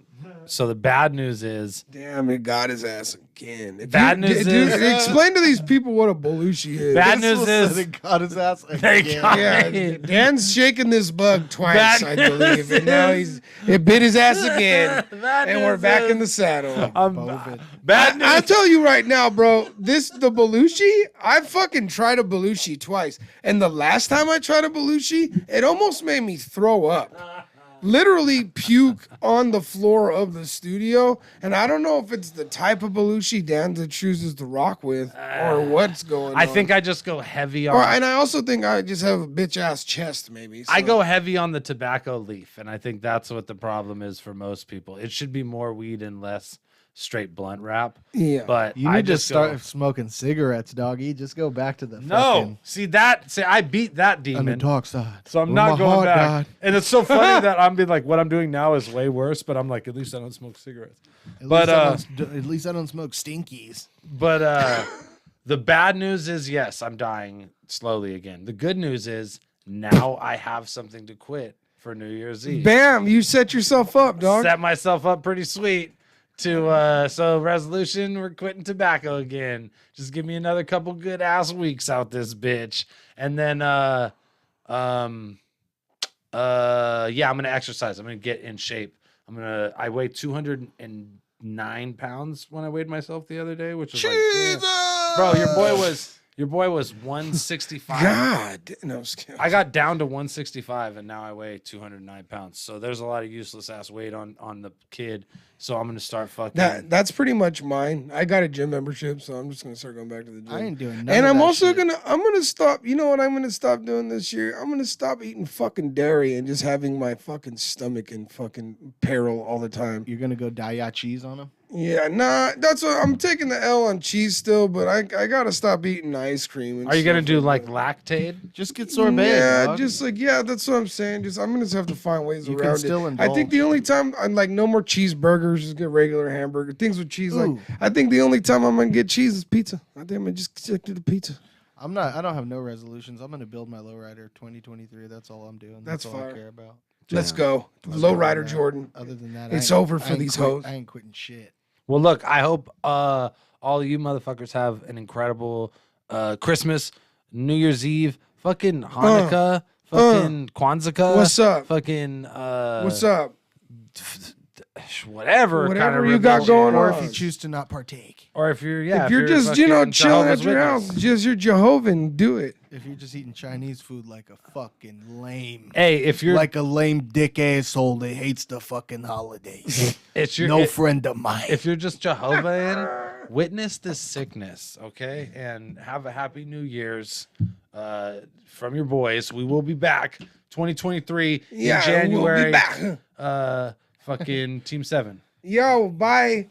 [SPEAKER 2] So the bad news is
[SPEAKER 4] Damn, it got his ass again.
[SPEAKER 2] Bad news is-
[SPEAKER 4] explain to these people what a Belushi is.
[SPEAKER 2] bad news is
[SPEAKER 1] It got his ass
[SPEAKER 2] They
[SPEAKER 1] again.
[SPEAKER 2] got-
[SPEAKER 4] Yeah, Dan's shaking this bug twice,
[SPEAKER 2] Bad
[SPEAKER 4] I believe, and now it bit his ass again, and we're back in the saddle.
[SPEAKER 1] Bovid.
[SPEAKER 2] bad news.
[SPEAKER 4] I tell you right now, bro, the Belushi, I fucking tried a Belushi twice. And the last time I tried a Belushi, it almost made me throw up. Literally puke on the floor of the studio. And I don't know if it's the type of Belushi Dan chooses to rock with or what's going on.
[SPEAKER 2] I think I just go heavy
[SPEAKER 4] Or,
[SPEAKER 2] on.
[SPEAKER 4] and I also think I just have a bitch ass chest, maybe.
[SPEAKER 2] I
[SPEAKER 4] so-
[SPEAKER 2] go heavy on the tobacco leaf, and I think that's what the problem is for most people. It should be more weed and less straight blunt wrap.
[SPEAKER 4] Yeah.
[SPEAKER 2] But
[SPEAKER 1] You
[SPEAKER 2] I
[SPEAKER 1] need to
[SPEAKER 2] just
[SPEAKER 1] start
[SPEAKER 2] go,
[SPEAKER 1] smoking cigarettes, doggy. Just go back to the
[SPEAKER 2] no. See I beat that
[SPEAKER 1] on the
[SPEAKER 2] demon.
[SPEAKER 1] dark side.
[SPEAKER 2] So I'm
[SPEAKER 1] Where
[SPEAKER 2] not
[SPEAKER 1] my
[SPEAKER 2] going
[SPEAKER 1] heart
[SPEAKER 2] back.
[SPEAKER 1] died.
[SPEAKER 2] And it's so funny that I'm being like, what I'm doing now is way worse. But I'm like, at least I don't smoke cigarettes. But,
[SPEAKER 1] at least I don't smoke stinkies.
[SPEAKER 2] But the bad news is, yes, I'm dying slowly again. The good news is now I have something to quit for New Year's Eve.
[SPEAKER 4] Bam, you set yourself up, dog.
[SPEAKER 2] Set myself up pretty sweet to so resolution, we're quitting tobacco again. Just give me another couple good ass weeks out this bitch. And then yeah, I'm gonna exercise. I'm gonna get in shape. I weigh 209 pounds when I weighed myself the other day, which was like, yeah. Bro, your boy was 165.
[SPEAKER 4] God. No, I'm just kidding.
[SPEAKER 2] I got down to 165 and now I weigh 209 pounds. So there's a lot of useless ass weight on the kid. So I'm gonna start fucking.
[SPEAKER 4] That's pretty much mine. I got a gym membership, so I'm just gonna start going back to the gym.
[SPEAKER 1] I ain't doing none
[SPEAKER 4] And
[SPEAKER 1] of
[SPEAKER 4] I'm
[SPEAKER 1] that
[SPEAKER 4] also
[SPEAKER 1] shit.
[SPEAKER 4] I'm gonna stop. You know what I'm gonna stop doing this year? I'm gonna stop eating fucking dairy and just having my fucking stomach in fucking peril all the time.
[SPEAKER 1] You're gonna go dye cheese on him.
[SPEAKER 4] Yeah, nah, that's what I'm taking the L on cheese still, but I gotta stop eating ice cream. And
[SPEAKER 2] Are you gonna
[SPEAKER 4] stuff
[SPEAKER 2] do
[SPEAKER 4] like
[SPEAKER 2] like lactate?
[SPEAKER 1] Just get sorbet.
[SPEAKER 4] Yeah,
[SPEAKER 1] dog.
[SPEAKER 4] just like that's what I'm saying. Just I'm gonna just have to find ways
[SPEAKER 1] You can
[SPEAKER 4] around
[SPEAKER 1] still
[SPEAKER 4] it. I think
[SPEAKER 1] indulge.
[SPEAKER 4] the only time I'm like no more cheeseburgers, just get regular hamburger things with cheese. Like
[SPEAKER 1] Ooh.
[SPEAKER 4] I think the only time I'm gonna get cheese is pizza. I think I'm gonna just stick to the pizza.
[SPEAKER 1] I don't have no resolutions. I'm gonna build my lowrider 2023. That's all I'm doing.
[SPEAKER 4] That's
[SPEAKER 1] all
[SPEAKER 4] fire.
[SPEAKER 1] I care about.
[SPEAKER 4] Let's go, Lowrider Jordan.
[SPEAKER 1] Other than that,
[SPEAKER 4] It's
[SPEAKER 1] I ain't-
[SPEAKER 4] over
[SPEAKER 1] I
[SPEAKER 4] for
[SPEAKER 1] ain't
[SPEAKER 4] these
[SPEAKER 1] quit-
[SPEAKER 4] hoes.
[SPEAKER 1] I ain't quitting shit.
[SPEAKER 2] Well, look, I hope all of you motherfuckers have an incredible Christmas, New Year's Eve, fucking Hanukkah, fucking Kwanzaa.
[SPEAKER 4] What's up?
[SPEAKER 2] Fucking
[SPEAKER 4] What's up?
[SPEAKER 2] Whatever
[SPEAKER 4] Whatever
[SPEAKER 2] kind of
[SPEAKER 4] you got
[SPEAKER 2] religion.
[SPEAKER 4] going
[SPEAKER 1] Or
[SPEAKER 4] on.
[SPEAKER 1] if you choose to not partake.
[SPEAKER 2] Or if you're
[SPEAKER 4] If you're just
[SPEAKER 2] fucking
[SPEAKER 4] chilling
[SPEAKER 2] Jehovah's
[SPEAKER 4] at your
[SPEAKER 2] Witness.
[SPEAKER 4] house, just you're Jehovah, do it.
[SPEAKER 1] If you're just eating Chinese food like a fucking lame,
[SPEAKER 2] Hey, if you're
[SPEAKER 1] like a lame dick asshole that hates the fucking holidays.
[SPEAKER 2] it's your
[SPEAKER 1] No friend of mine.
[SPEAKER 2] if you're just Jehovah witness this sickness, okay? And have a happy New Year's from your boys. We will be back 2023
[SPEAKER 4] Yeah,
[SPEAKER 2] in January.
[SPEAKER 4] we'll be back.
[SPEAKER 2] Fucking Team 7.
[SPEAKER 4] Yo, bye.